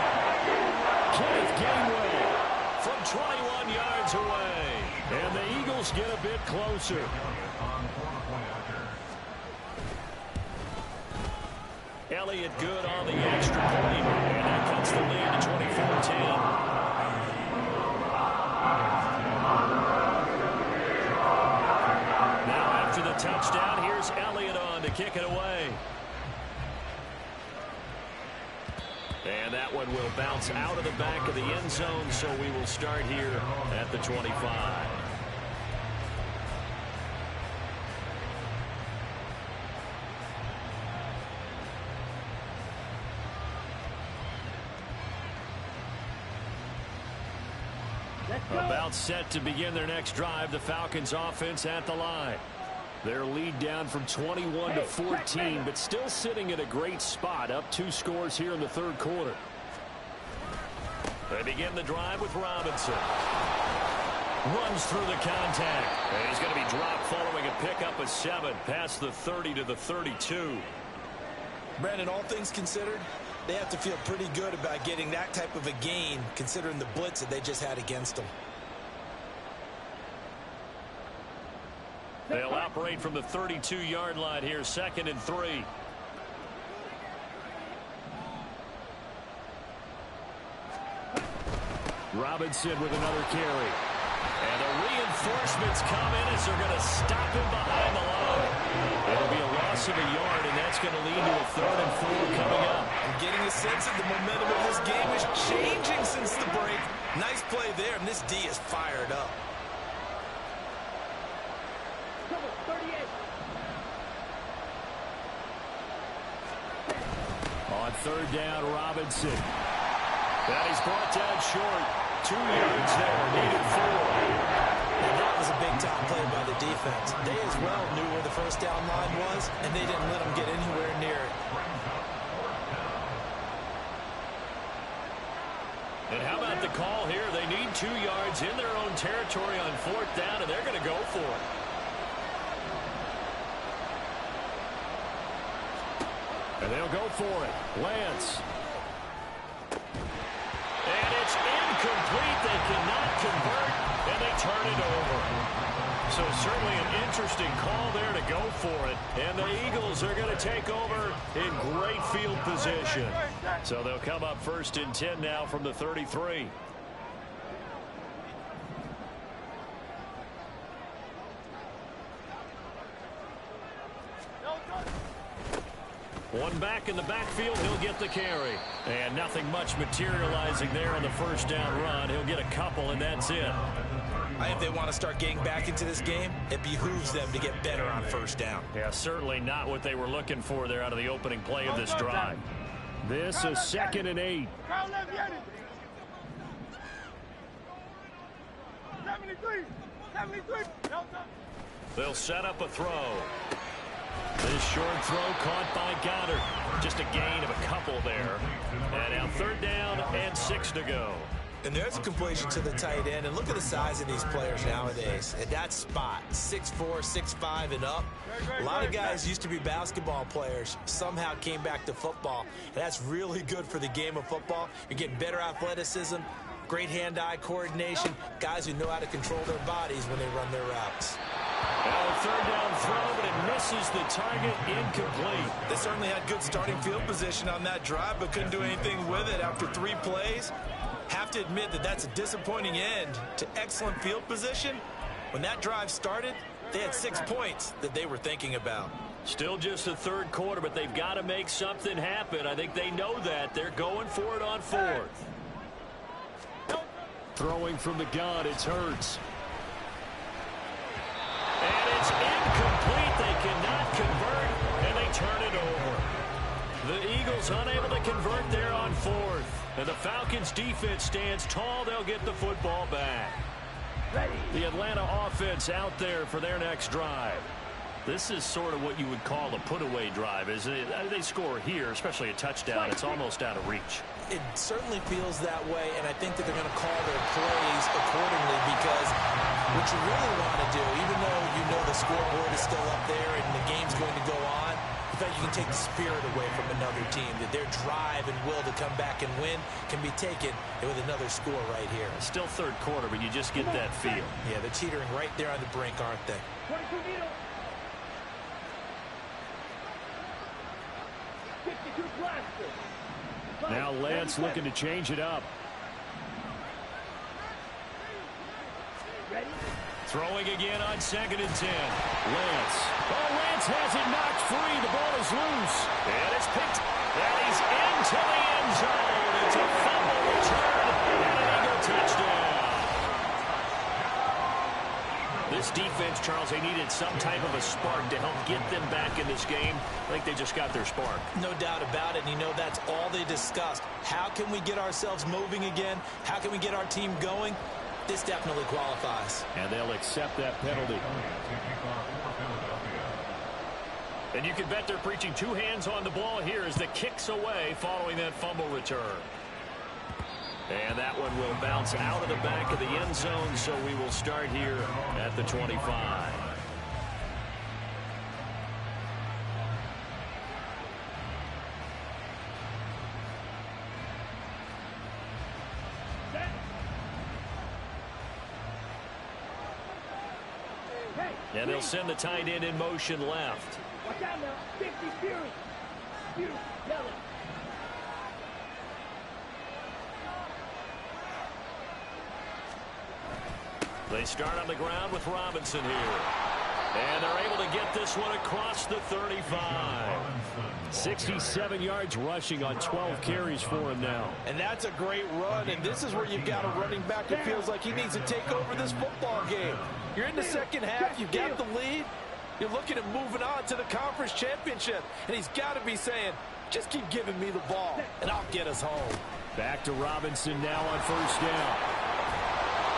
Kenneth Gainwell from 21 yards away. And the Eagles get a bit closer. Elliott good on the extra point, and that cuts the lead to 24-10. Now after the touchdown, here's Elliott on to kick it away. And that one will bounce out of the back of the end zone, so we will start here at the 25. About set to begin their next drive, the Falcons offense at the line. Their lead down from 21 to 14, but still sitting at a great spot, up 2 scores here in the 3rd quarter. They begin the drive with Robinson. Runs through the contact, and he's going to be dropped following a pickup of 7 past the 30 to the 32. Brandon, all things considered, they have to feel pretty good about getting that type of a gain, considering the blitz that they just had against them. They'll operate from the 32-yard line here, 2nd and 3. Robinson with another carry. And the reinforcements come in as they're going to stop him behind the line. It'll be a loss of a yard, and that's going to lead to a 3rd and 4 coming up. I'm getting a sense that the momentum of this game is changing since the break. Nice play there, and this D is fired up. On 3rd down, Robinson. That he's brought down short. 2 yards there, needed 4. And that was a big-time play by the defense. They as well knew where the first down line was, and they didn't let them get anywhere near it. And how about the call here? They need 2 yards in their own territory on 4th down, and they're going to go for it. And they'll go for it. Lance. And it's incomplete. They cannot convert, and they turn it over. So certainly an interesting call there to go for it. And the Eagles are going to take over in great field position. So they'll come up 1st and 10 now from the 33. One back in the backfield, he'll get the carry. And nothing much materializing there on the first down run. He'll get a couple, and that's it. I think they want to start getting back into this game. It behooves them to get better on first down. Yeah, certainly not what they were looking for there out of the opening play of this drive. This is 2nd and 8. 73. They'll set up a throw. This short throw caught by Goddard. Just a gain of a couple there. And now 3rd down and 6 to go. And there's a completion to the tight end. And look at the size of these players nowadays. At that spot, 6'4", 6'5", and up. A lot of guys used to be basketball players, somehow came back to football. And that's really good for the game of football. You're getting better athleticism, great hand-eye coordination, guys who know how to control their bodies when they run their routes. Now a 3rd down throw, but it misses the target, incomplete. They certainly had good starting field position on that drive, but couldn't do anything with it after 3 plays. Have to admit that that's a disappointing end to excellent field position. When that drive started, they had 6 points that they were thinking about. Still just the 3rd quarter, but they've got to make something happen. I think they know that. They're going for it on 4th. Throwing from the gun, it's Hurts. And it's incomplete. They cannot convert, and they turn it over. The Eagles unable to convert there on 4th. And the Falcons defense stands tall. They'll get the football back. The Atlanta offense out there for their next drive. This is sort of what you would call a put-away drive, isn't it? They score here, especially a touchdown. It's almost out of reach. It certainly feels that way, and I think that they're going to call their plays accordingly, because what you really want to do, even though you know the scoreboard is still up there and the game's going to go on, in fact, you can take the spirit away from another team, that their drive and will to come back and win can be taken with another score right here. Still 3rd quarter, but you just get that feel. Yeah, they're teetering right there on the brink, aren't they? 22 meters. 62 blaster. Now Lance looking to change it up. Ready? Throwing again on 2nd and 10. Lance. Oh, Lance has it knocked free. The ball is loose. And it's picked. And he's into the end zone. It's a fumble return and an Eagle touchdown. This defense, Charles, they needed some type of a spark to help get them back in this game. I think they just got their spark. No doubt about it. And you know, that's all they discussed. How can we get ourselves moving again? How can we get our team going? This definitely qualifies. And they'll accept that penalty. And you can bet they're preaching 2 hands on the ball here as the kick's away following that fumble return. And that one will bounce out of the back of the end zone, so we will start here at the 25. And they'll send the tight end in motion left. Watch out now. 50 Fury. Fury. Yellow. They start on the ground with Robinson here. And they're able to get this one across the 35. 67 yards rushing on 12 carries for him now. And that's a great run, and this is where you've got a running back that feels like he needs to take over this football game. You're in the second half, you've got the lead, you're looking at moving on to the conference championship, and he's got to be saying, just keep giving me the ball, and I'll get us home. Back to Robinson now on 1st down.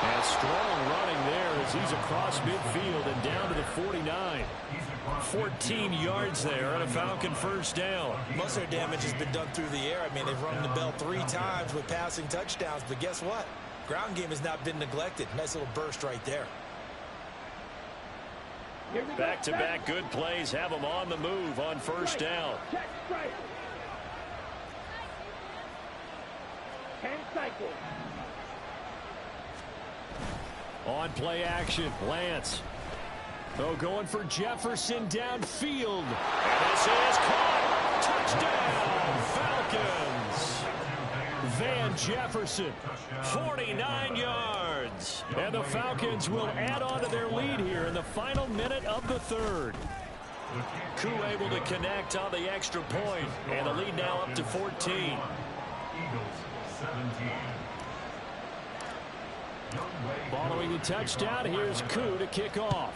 And strong running there as he's across midfield and down to the 49. 14 yards there and a Falcon 1st down. Most of their damage has been done through the air. I mean, they've rung the bell 3 times with passing touchdowns, but guess what? Ground game has not been neglected. Nice little burst right there. Back-to-back good plays have them on the move on 1st down. Check strike. 10 cycles. On play action, Lance. Oh, going for Jefferson downfield. And this is caught. Touchdown, Falcons. Van Jefferson, 49 yards. And the Falcons will add on to their lead here in the final minute of the 3rd. Koo able to connect on the extra point, and the lead now up to 14. Eagles 17. Following the touchdown, here's Koo to kick off.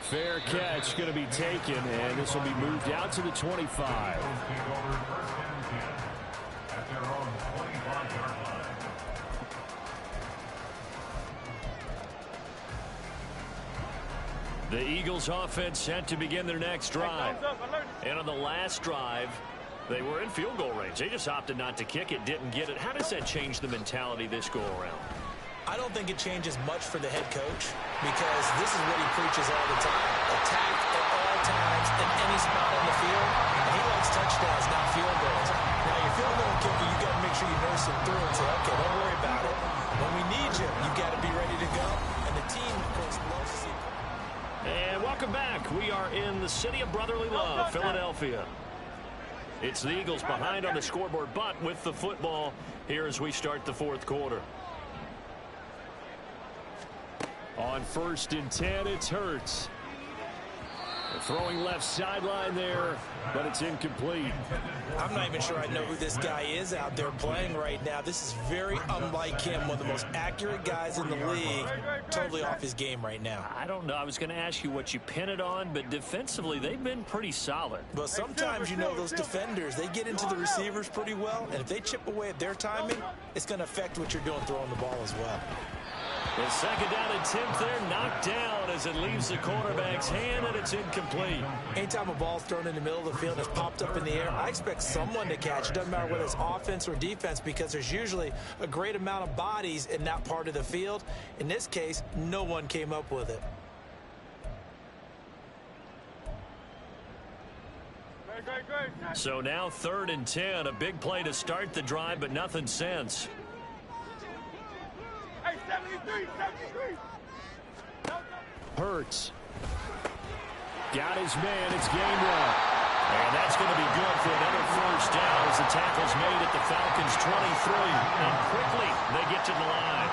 Fair catch going to be taken, and this will be moved out to the 25. The Eagles offense set to begin their next drive. And on the last drive, they were in field goal range. They just opted not to kick it, didn't get it. How does that change the mentality this go around? I don't think it changes much for the head coach because this is what he preaches all the time. Attack at all times in any spot on the field. And he likes touchdowns, not field goals. Now, your field goal kicker, you got to make sure you nurse him through and say, okay, don't worry about it. When we need you, you got to be ready to go. And the team, of course, loves to see. And welcome back. We are in the city of brotherly love, Philadelphia. It's the Eagles behind on the scoreboard, but with the football here as we start the fourth quarter. On 1st and 10, it's Hurts. Throwing left sideline there, but it's incomplete. I'm not even sure I know who this guy is out there playing right now. This is very unlike him, one of the most accurate guys in the league. Totally off his game right now. I don't know. I was going to ask you what you pin it on, but defensively, they've been pretty solid. But sometimes, you know, those defenders, they get into the receivers pretty well, and if they chip away at their timing, it's going to affect what you're doing throwing the ball as well. The 2nd down attempt there knocked down as it leaves the quarterback's hand, and it's incomplete. Anytime a ball's thrown in the middle of the field and it's popped up in the air, I expect someone to catch. It doesn't matter whether it's offense or defense because there's usually a great amount of bodies in that part of the field. In this case, no one came up with it. So now 3rd and 10, a big play to start the drive, but nothing since. 73. Hurts. Got his man. It's game 1. And that's going to be good for another 1st down as the tackle's made at the Falcons' 23. And quickly they get to the line.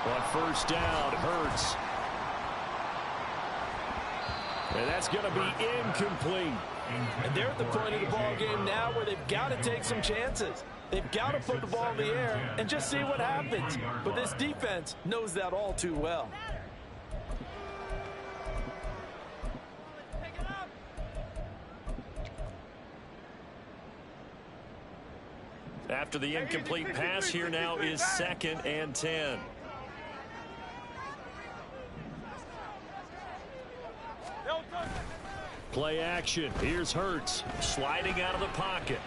On 1st down, Hurts. And that's going to be incomplete. And they're at the point of the ball game now where they've got to take some chances. They've got to put the ball in the air and just see what happens. But this defense knows that all too well. After the incomplete pass, here now is 2nd and 10. Play action. Here's Hurts sliding out of the pocket.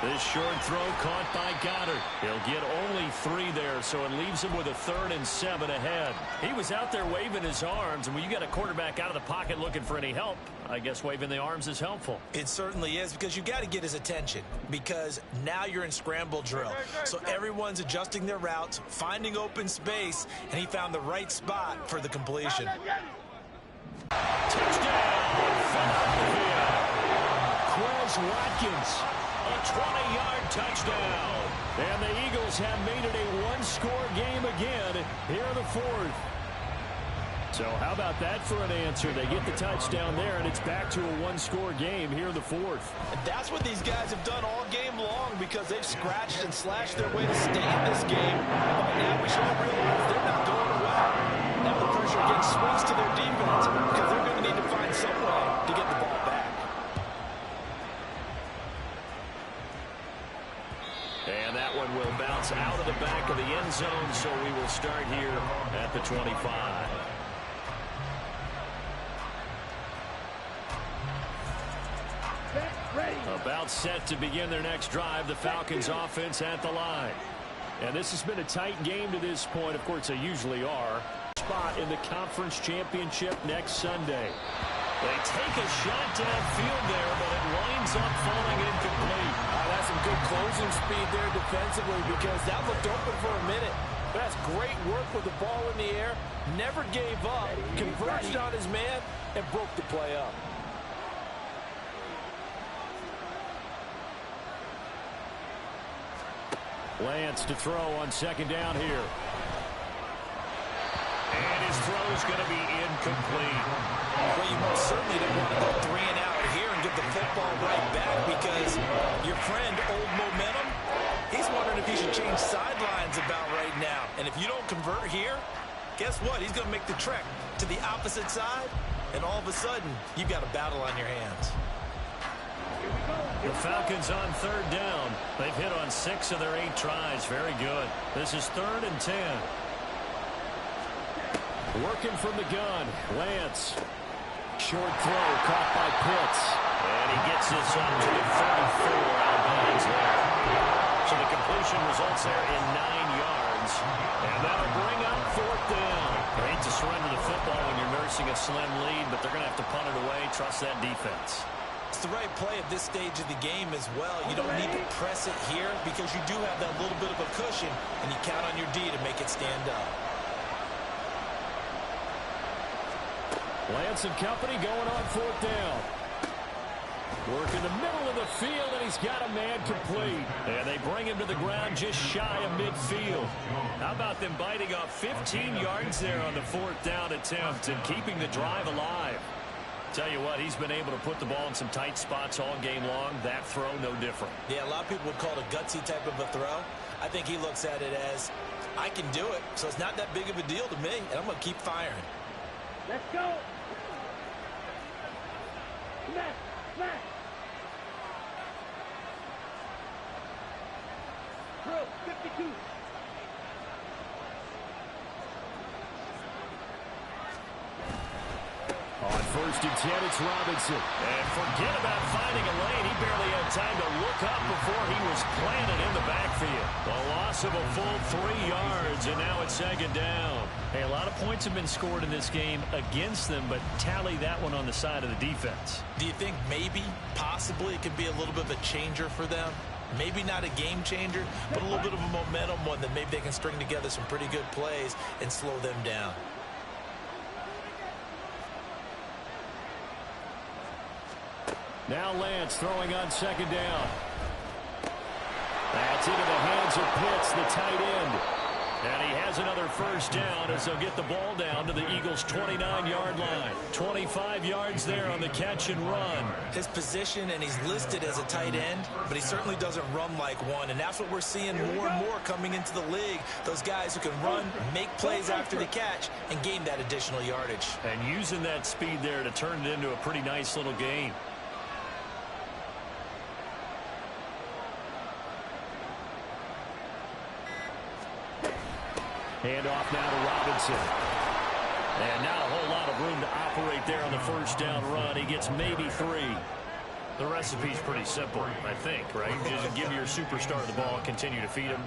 This short throw caught by Goddard. He'll get only 3 there, so it leaves him with a 3rd and 7 ahead. He was out there waving his arms, and when you got a quarterback out of the pocket looking for any help, I guess waving the arms is helpful. It certainly is because you got to get his attention because now you're in scramble drill. So everyone's adjusting their routes, finding open space, and he found the right spot for the completion. Touchdown, Philadelphia. Quez Watkins. A 20-yard touchdown. And the Eagles have made it a one-score game again here in the 4th. So how about that for an answer? They get the touchdown there, and it's back to a one-score game here in the 4th. And that's what these guys have done all game long because they've scratched and slashed their way to stay in this game. And by now we should all realize they're not going away. Now the pressure again swings to their defense because they're going to need to find some way to get the ball back. And that one will bounce out of the back of the end zone, so we will start here at the 25. About set to begin their next drive, the Falcons offense at the line. And this has been a tight game to this point. Of course, they usually are. Spot in the conference championship next Sunday. They take a shot downfield there, but it winds up falling incomplete. That's some good closing speed there defensively because that looked open for a minute. But that's great work with the ball in the air. Never gave up, converged on his man, and broke the play up. Lance to throw on 2nd down here. And his throw is going to be incomplete. Well, you most certainly don't want to go 3 and out here and get the football right back because your friend, Old Momentum, he's wondering if he should change sidelines about right now. And if you don't convert here, guess what? He's going to make the trek to the opposite side, and all of a sudden, you've got a battle on your hands. The Falcons on 3rd down. They've hit on 6 of their 8 tries. Very good. This is 3rd and 10. Working from the gun, Lance. Short throw caught by Pitts. And he gets this up to the 34 out of bounds there. So the completion results there in 9 yards. And that'll bring up 4th down. I hate to surrender the football when you're nursing a slim lead, but they're going to have to punt it away. Trust that defense. It's the right play at this stage of the game as well. You don't need to press it here because you do have that little bit of a cushion, and you count on your D to make it stand up. Lance and company going on 4th down. Work in the middle of the field, and he's got a man complete. And they bring him to the ground just shy of midfield. How about them biting off 15 yards there on the 4th down attempt and keeping the drive alive? Tell you what, he's been able to put the ball in some tight spots all game long. That throw, no different. Yeah, a lot of people would call it a gutsy type of a throw. I think he looks at it as, I can do it, so it's not that big of a deal to me, and I'm going to keep firing. Let's go. Smash, smash. Bro, 52. On 1st and 10, it's Robinson. And forget about finding a lane. He barely had time to look up before he was planted in the backfield. A loss of a full 3 yards, and now it's 2nd down. Hey, a lot of points have been scored in this game against them, but tally that one on the side of the defense. Do you think maybe, possibly, it could be a little bit of a changer for them? Maybe not a game changer, but a little bit of a momentum one that maybe they can string together some pretty good plays and slow them down. Now Lance throwing on 2nd down. That's into the hands of Pitts, the tight end. And he has another 1st down as they'll get the ball down to the Eagles' 29-yard line. 25 yards there on the catch and run. His position, and he's listed as a tight end, but he certainly doesn't run like one, and that's what we're seeing more and more coming into the league. Those guys who can run, make plays after the catch, and gain that additional yardage. And using that speed there to turn it into a pretty nice little game. Hand off now to Robinson. And not a whole lot of room to operate there on the 1st down run. He gets maybe 3. The recipe's pretty simple, I think, right? Just give your superstar the ball, continue to feed him.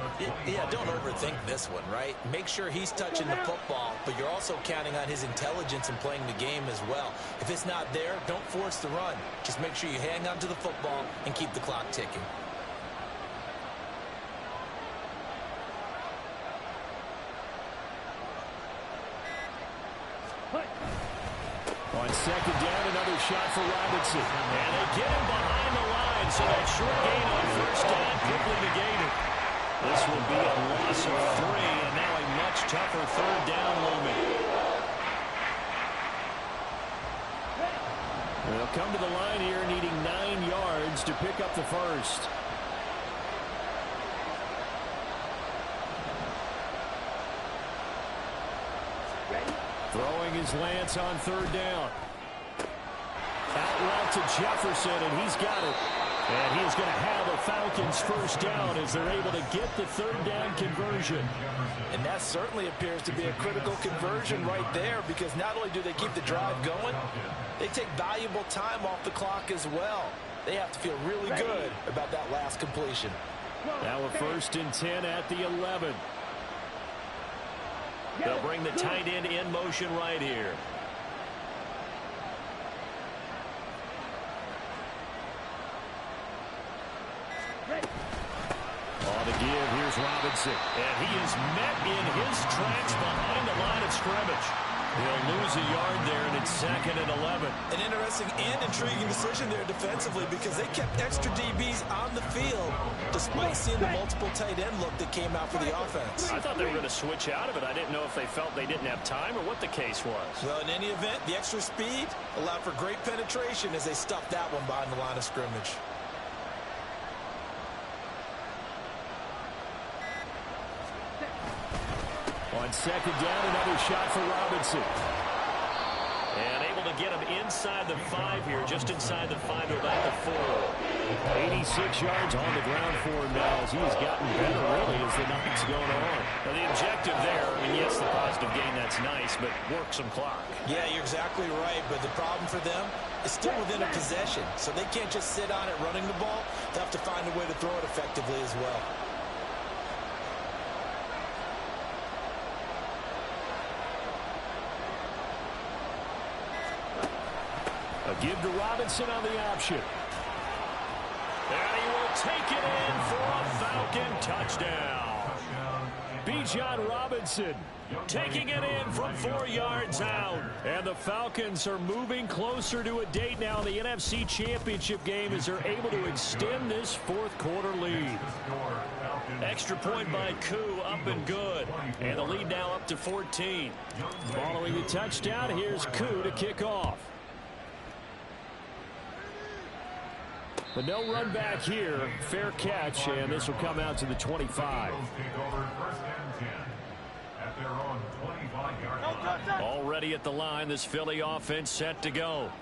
Yeah, don't overthink this one, right? Make sure he's touching the football, but you're also counting on his intelligence in playing the game as well. If it's not there, don't force the run. Just make sure you hang on to the football and keep the clock ticking. On 2nd down, another shot for Robinson. And they get him behind the line, so that short gain on 1st down quickly negated. This will be a loss of 3, and now a much tougher 3rd down looming. They'll come to the line here needing 9 yards to pick up the 1st. Throwing his Lance on 3rd down. Out route to Jefferson, and he's got it. And he is going to have a Falcons 1st down as they're able to get the 3rd down conversion. And that certainly appears to be a critical conversion right there, because not only do they keep the drive going, they take valuable time off the clock as well. They have to feel really good about that last completion. Now a 1st and 10 at the 11. They'll bring the tight end in motion right here. On the give, here's Robinson. And he is met in his tracks behind the line of scrimmage. He'll lose a yard there, and it's 2nd and 11. An interesting and intriguing decision there defensively, because they kept extra DBs on the field despite seeing the multiple tight end look that came out for the offense. I thought they were going to switch out of it. I didn't know if they felt they didn't have time or what the case was. Well, in any event, the extra speed allowed for great penetration as they stuffed that one behind the line of scrimmage. On 2nd down, another shot for Robinson. And able to get him inside the 5 here, just inside the 5, about the 4. 86 yards on the ground for him now as he's gotten better, really, as the night's going on. Now, the objective there, I mean, yes, the positive gain, that's nice, but work some clock. Yeah, you're exactly right, but the problem for them is still within a possession, so they can't just sit on it running the ball. They'll have to find a way to throw it effectively as well. A give to Robinson on the option. And he will take it in for a Falcon touchdown. Bijan Robinson taking it in from 4 yards out. And the Falcons are moving closer to a date now in the NFC Championship game as they're able to extend this fourth quarter lead. Extra point by Koo, up and good. And the lead now up to 14. Following the touchdown, here's Koo to kick off. But no run back here. Fair catch, and this will come out to the 25. Already at the line, this Philly offense set to go.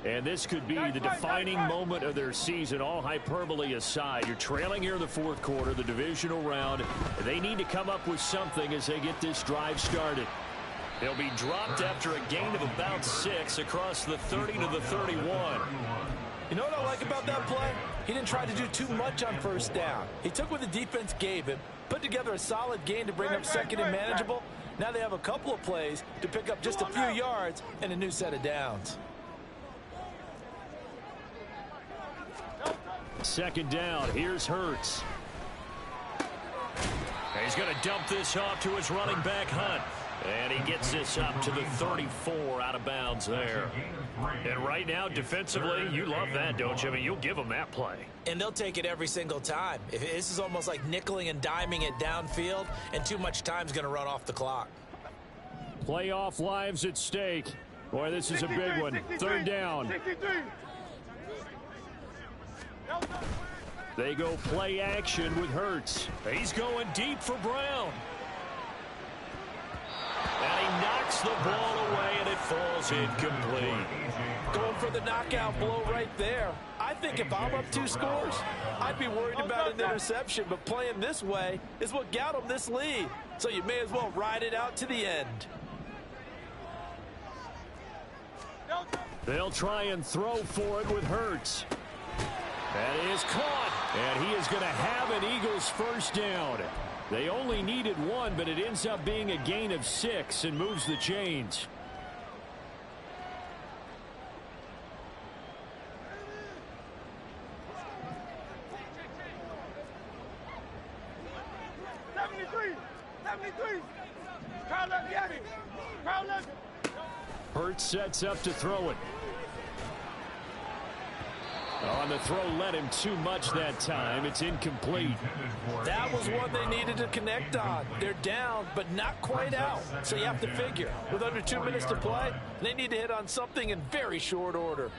And this could be the defining moment of their season, all hyperbole aside. You're trailing here in the fourth quarter, the divisional round. They need to come up with something as they get this drive started. They'll be dropped after a gain of about 6 across the 30 to the 31. You know what I like about that play? He didn't try to do too much on first down. He took what the defense gave him, put together a solid gain to bring up second and manageable. Now they have a couple of plays to pick up just a few yards and a new set of downs. Second down, here's Hurts. He's going to dump this off to his running back, Hunt. And he gets this up to the 34, out of bounds there. And right now, defensively, you love that, don't you? I mean, you'll give them that play. And they'll take it every single time. This is almost like nickeling and diming it downfield, and too much time's going to run off the clock. Playoff lives at stake. Boy, this is a big one. Third down. They go play action with Hurts. He's going deep for Brown. And he knocks the ball away, and it falls incomplete. Going for the knockout blow right there. I think if I'm up 2 scores, I'd be worried about an interception, but playing this way is what got them this lead. So you may as well ride it out to the end. They'll try and throw for it with Hurts. That is caught, and he is going to have an Eagles first down. They only needed 1, but it ends up being a gain of 6 and moves the chains. Hurts sets up to throw it. On the throw, led him too much that time. It's incomplete. That was one they needed to connect on. They're down, but not quite out. So you have to figure, with under 2 minutes to play, they need to hit on something in very short order.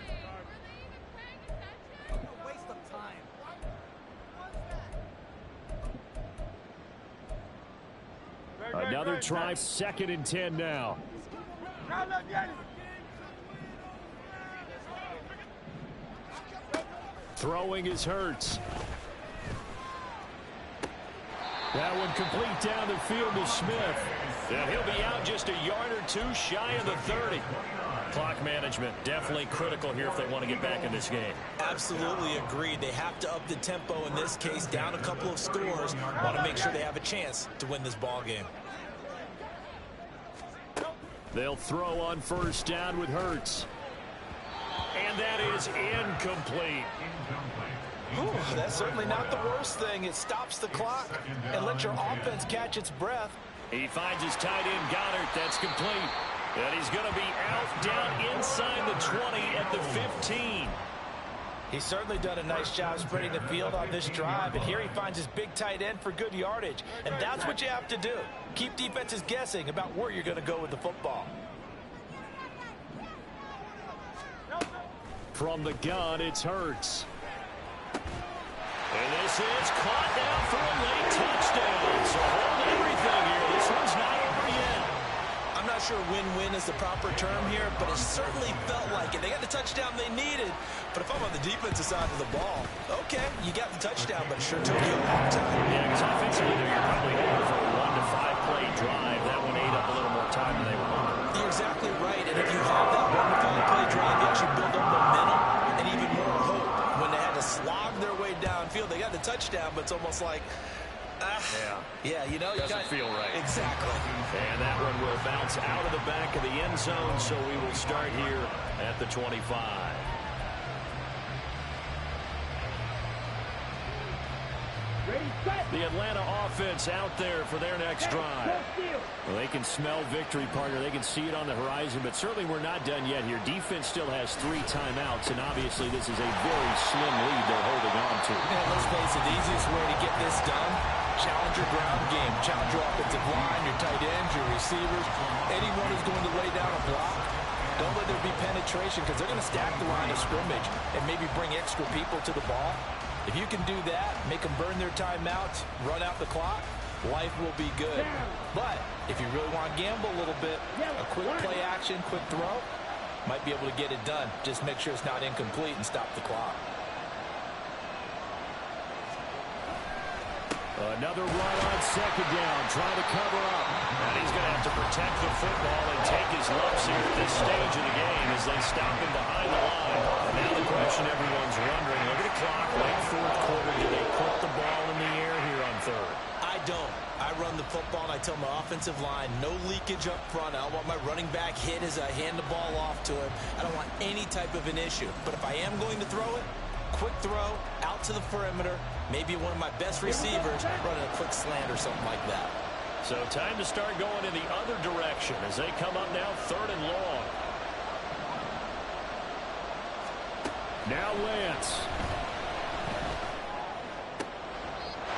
Another try, 2nd and 10 now. Throwing is Hurts. That one complete down the field to Smith. And he'll be out just a yard or 2 shy of the 30. Clock management definitely critical here if they want to get back in this game. Absolutely agreed. They have to up the tempo in this case, down a couple of scores. Want to make sure they have a chance to win this ball game. They'll throw on first down with Hurts. And that is incomplete. Ooh, that's certainly not the worst thing. It stops the clock and lets your offense catch its breath. He finds his tight end, Goddard. That's complete. And he's going to be out down inside the 20 at the 15. He's certainly done a nice job spreading the field on this drive. And here he finds his big tight end for good yardage. And that's what you have to do. Keep defenses guessing about where you're going to go with the football. From the gun, it's Hurts. And this is caught down for a late touchdown. So hold everything here. This one's not over yet. I'm not sure win-win is the proper term here, but it certainly felt like it. They got the touchdown they needed, but if I'm on the defensive side of the ball, okay, you got the touchdown, but it sure took you a long time. Yeah, because offensively, you're probably hoping for a 1 to 5 play drive. That one ate up a little more time than they were hoping. You're exactly right, and if you have that 1 to 5 play drive, you actually build up momentum and even more hope. When they had to slog their way downfield, they got the touchdown, but it's almost like, yeah, you know, doesn't feel right. Exactly. And that one will bounce out of the back of the end zone, so we will start here at the 25. The Atlanta offense out there for their next drive. Well, they can smell victory, partner. They can see it on the horizon, but certainly we're not done yet here. Defense still has 3 timeouts, and obviously this is a very slim lead they're holding on to. And let's face it, the easiest way to get this done, challenge your ground game, challenge your offensive line, your tight ends, your receivers, anyone who's going to lay down a block. Don't let there be penetration, because they're going to stack the line of scrimmage and maybe bring extra people to the ball. If you can do that, make them burn their timeouts, run out the clock, life will be good. But if you really want to gamble a little bit, a quick play action, quick throw, might be able to get it done. Just make sure it's not incomplete and stop the clock. Another run on second down, trying to cover up. And he's going to have to protect the football and take his lumps here at this stage of the game as they stop him behind the line. And now the question everyone's wondering, look at the clock, late fourth quarter, do they put the ball in the air here on third? I don't. I run the football and I tell my offensive line, no leakage up front. I don't want my running back hit as I hand the ball off to him. I don't want any type of an issue. But if I am going to throw it, quick throw, out to the perimeter, maybe one of my best receivers running a quick slant or something like that. So time to start going in the other direction as they come up now third and long. Now Lance.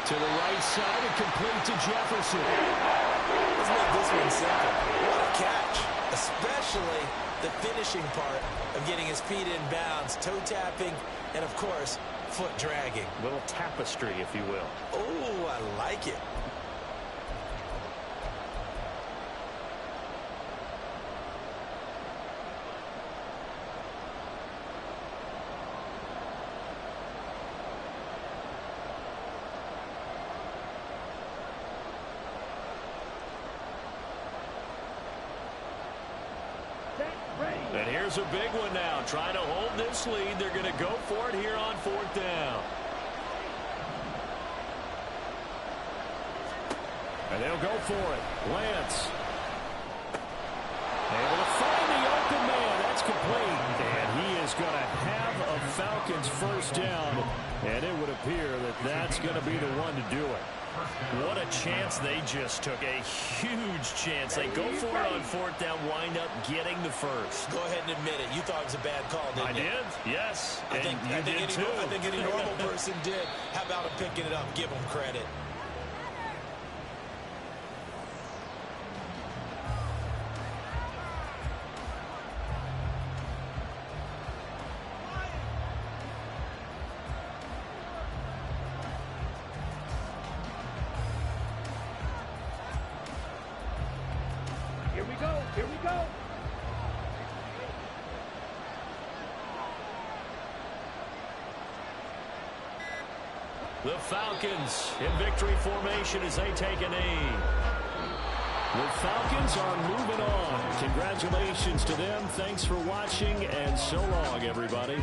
To the right side and complete to Jefferson. Let's make this one simple. What a catch. Especially the finishing part of getting his feet in bounds, toe tapping, and of course, foot dragging. A little tapestry, if you will. Oh, I like it. And here's a big one now. Trying to hold this lead. They're going to go for it here on fourth down. And they'll go for it. Lance. Able to find the open man. That's complete. And he is going to have a Falcons first down. And it would appear that that's going to be the one to do it. What a chance they just took. A huge chance. They go for it on fourth down, wind up getting the first. Go ahead and admit it. You thought it was a bad call, didn't you? I did, yes. I think any normal person did. How about him picking it up? Give him credit. Here we go. The Falcons in victory formation as they take a knee. The Falcons are moving on. Congratulations to them. Thanks for watching, and so long, everybody.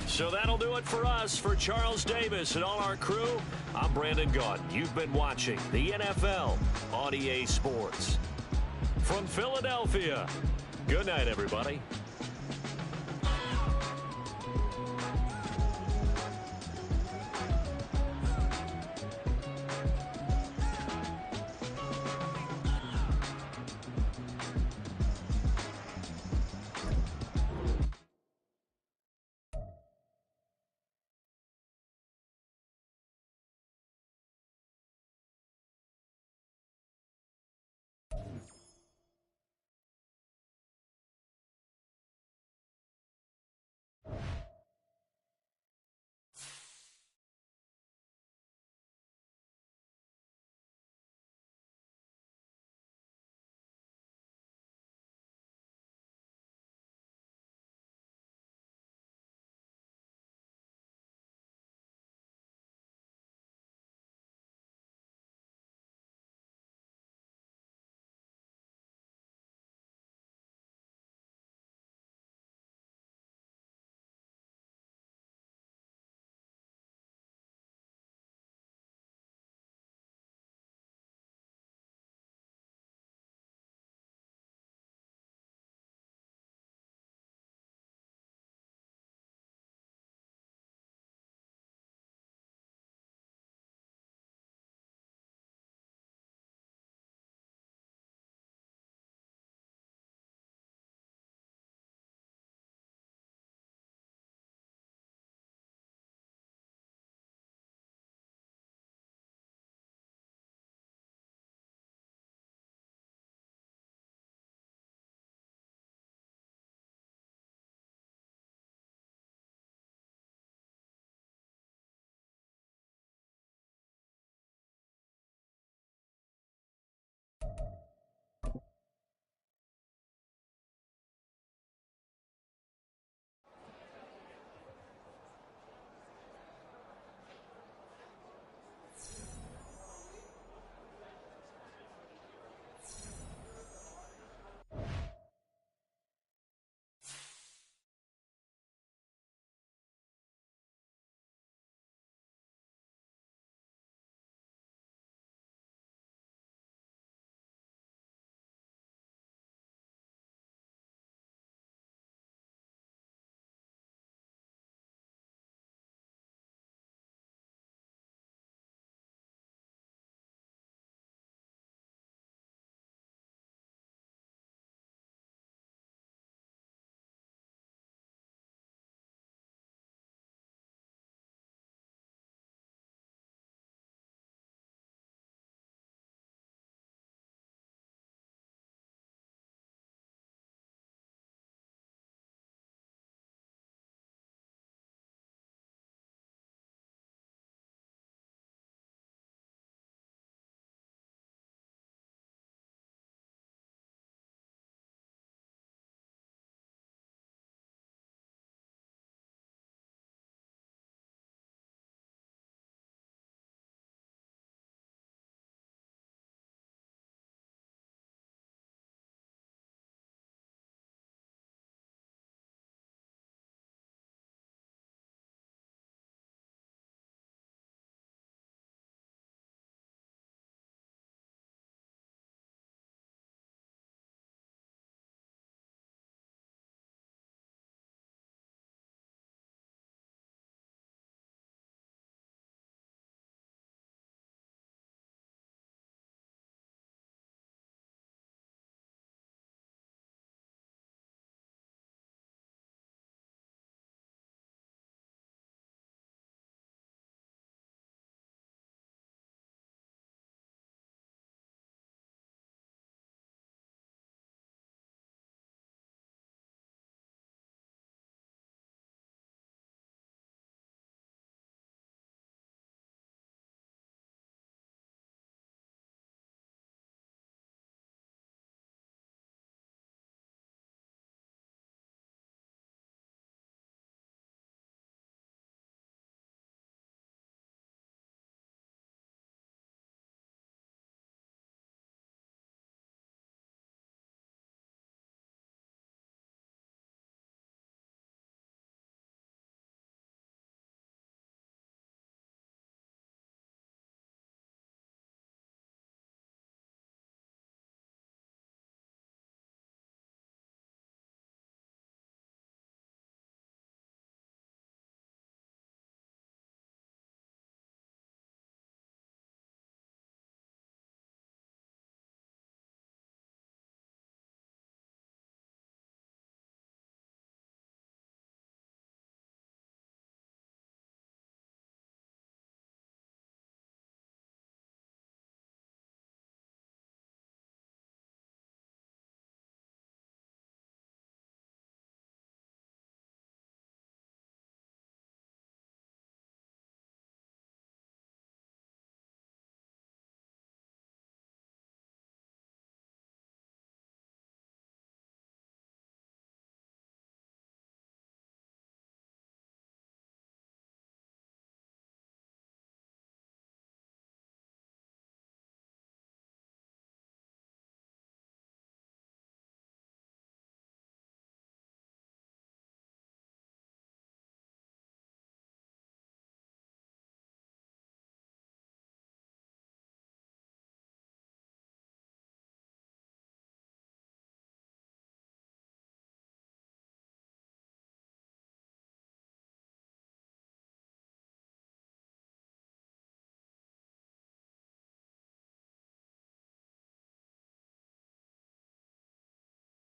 So that'll do it for us. For Charles Davis and all our crew, I'm Brandon Gaudin. You've been watching the NFL on EA Sports. From Philadelphia, good night, everybody.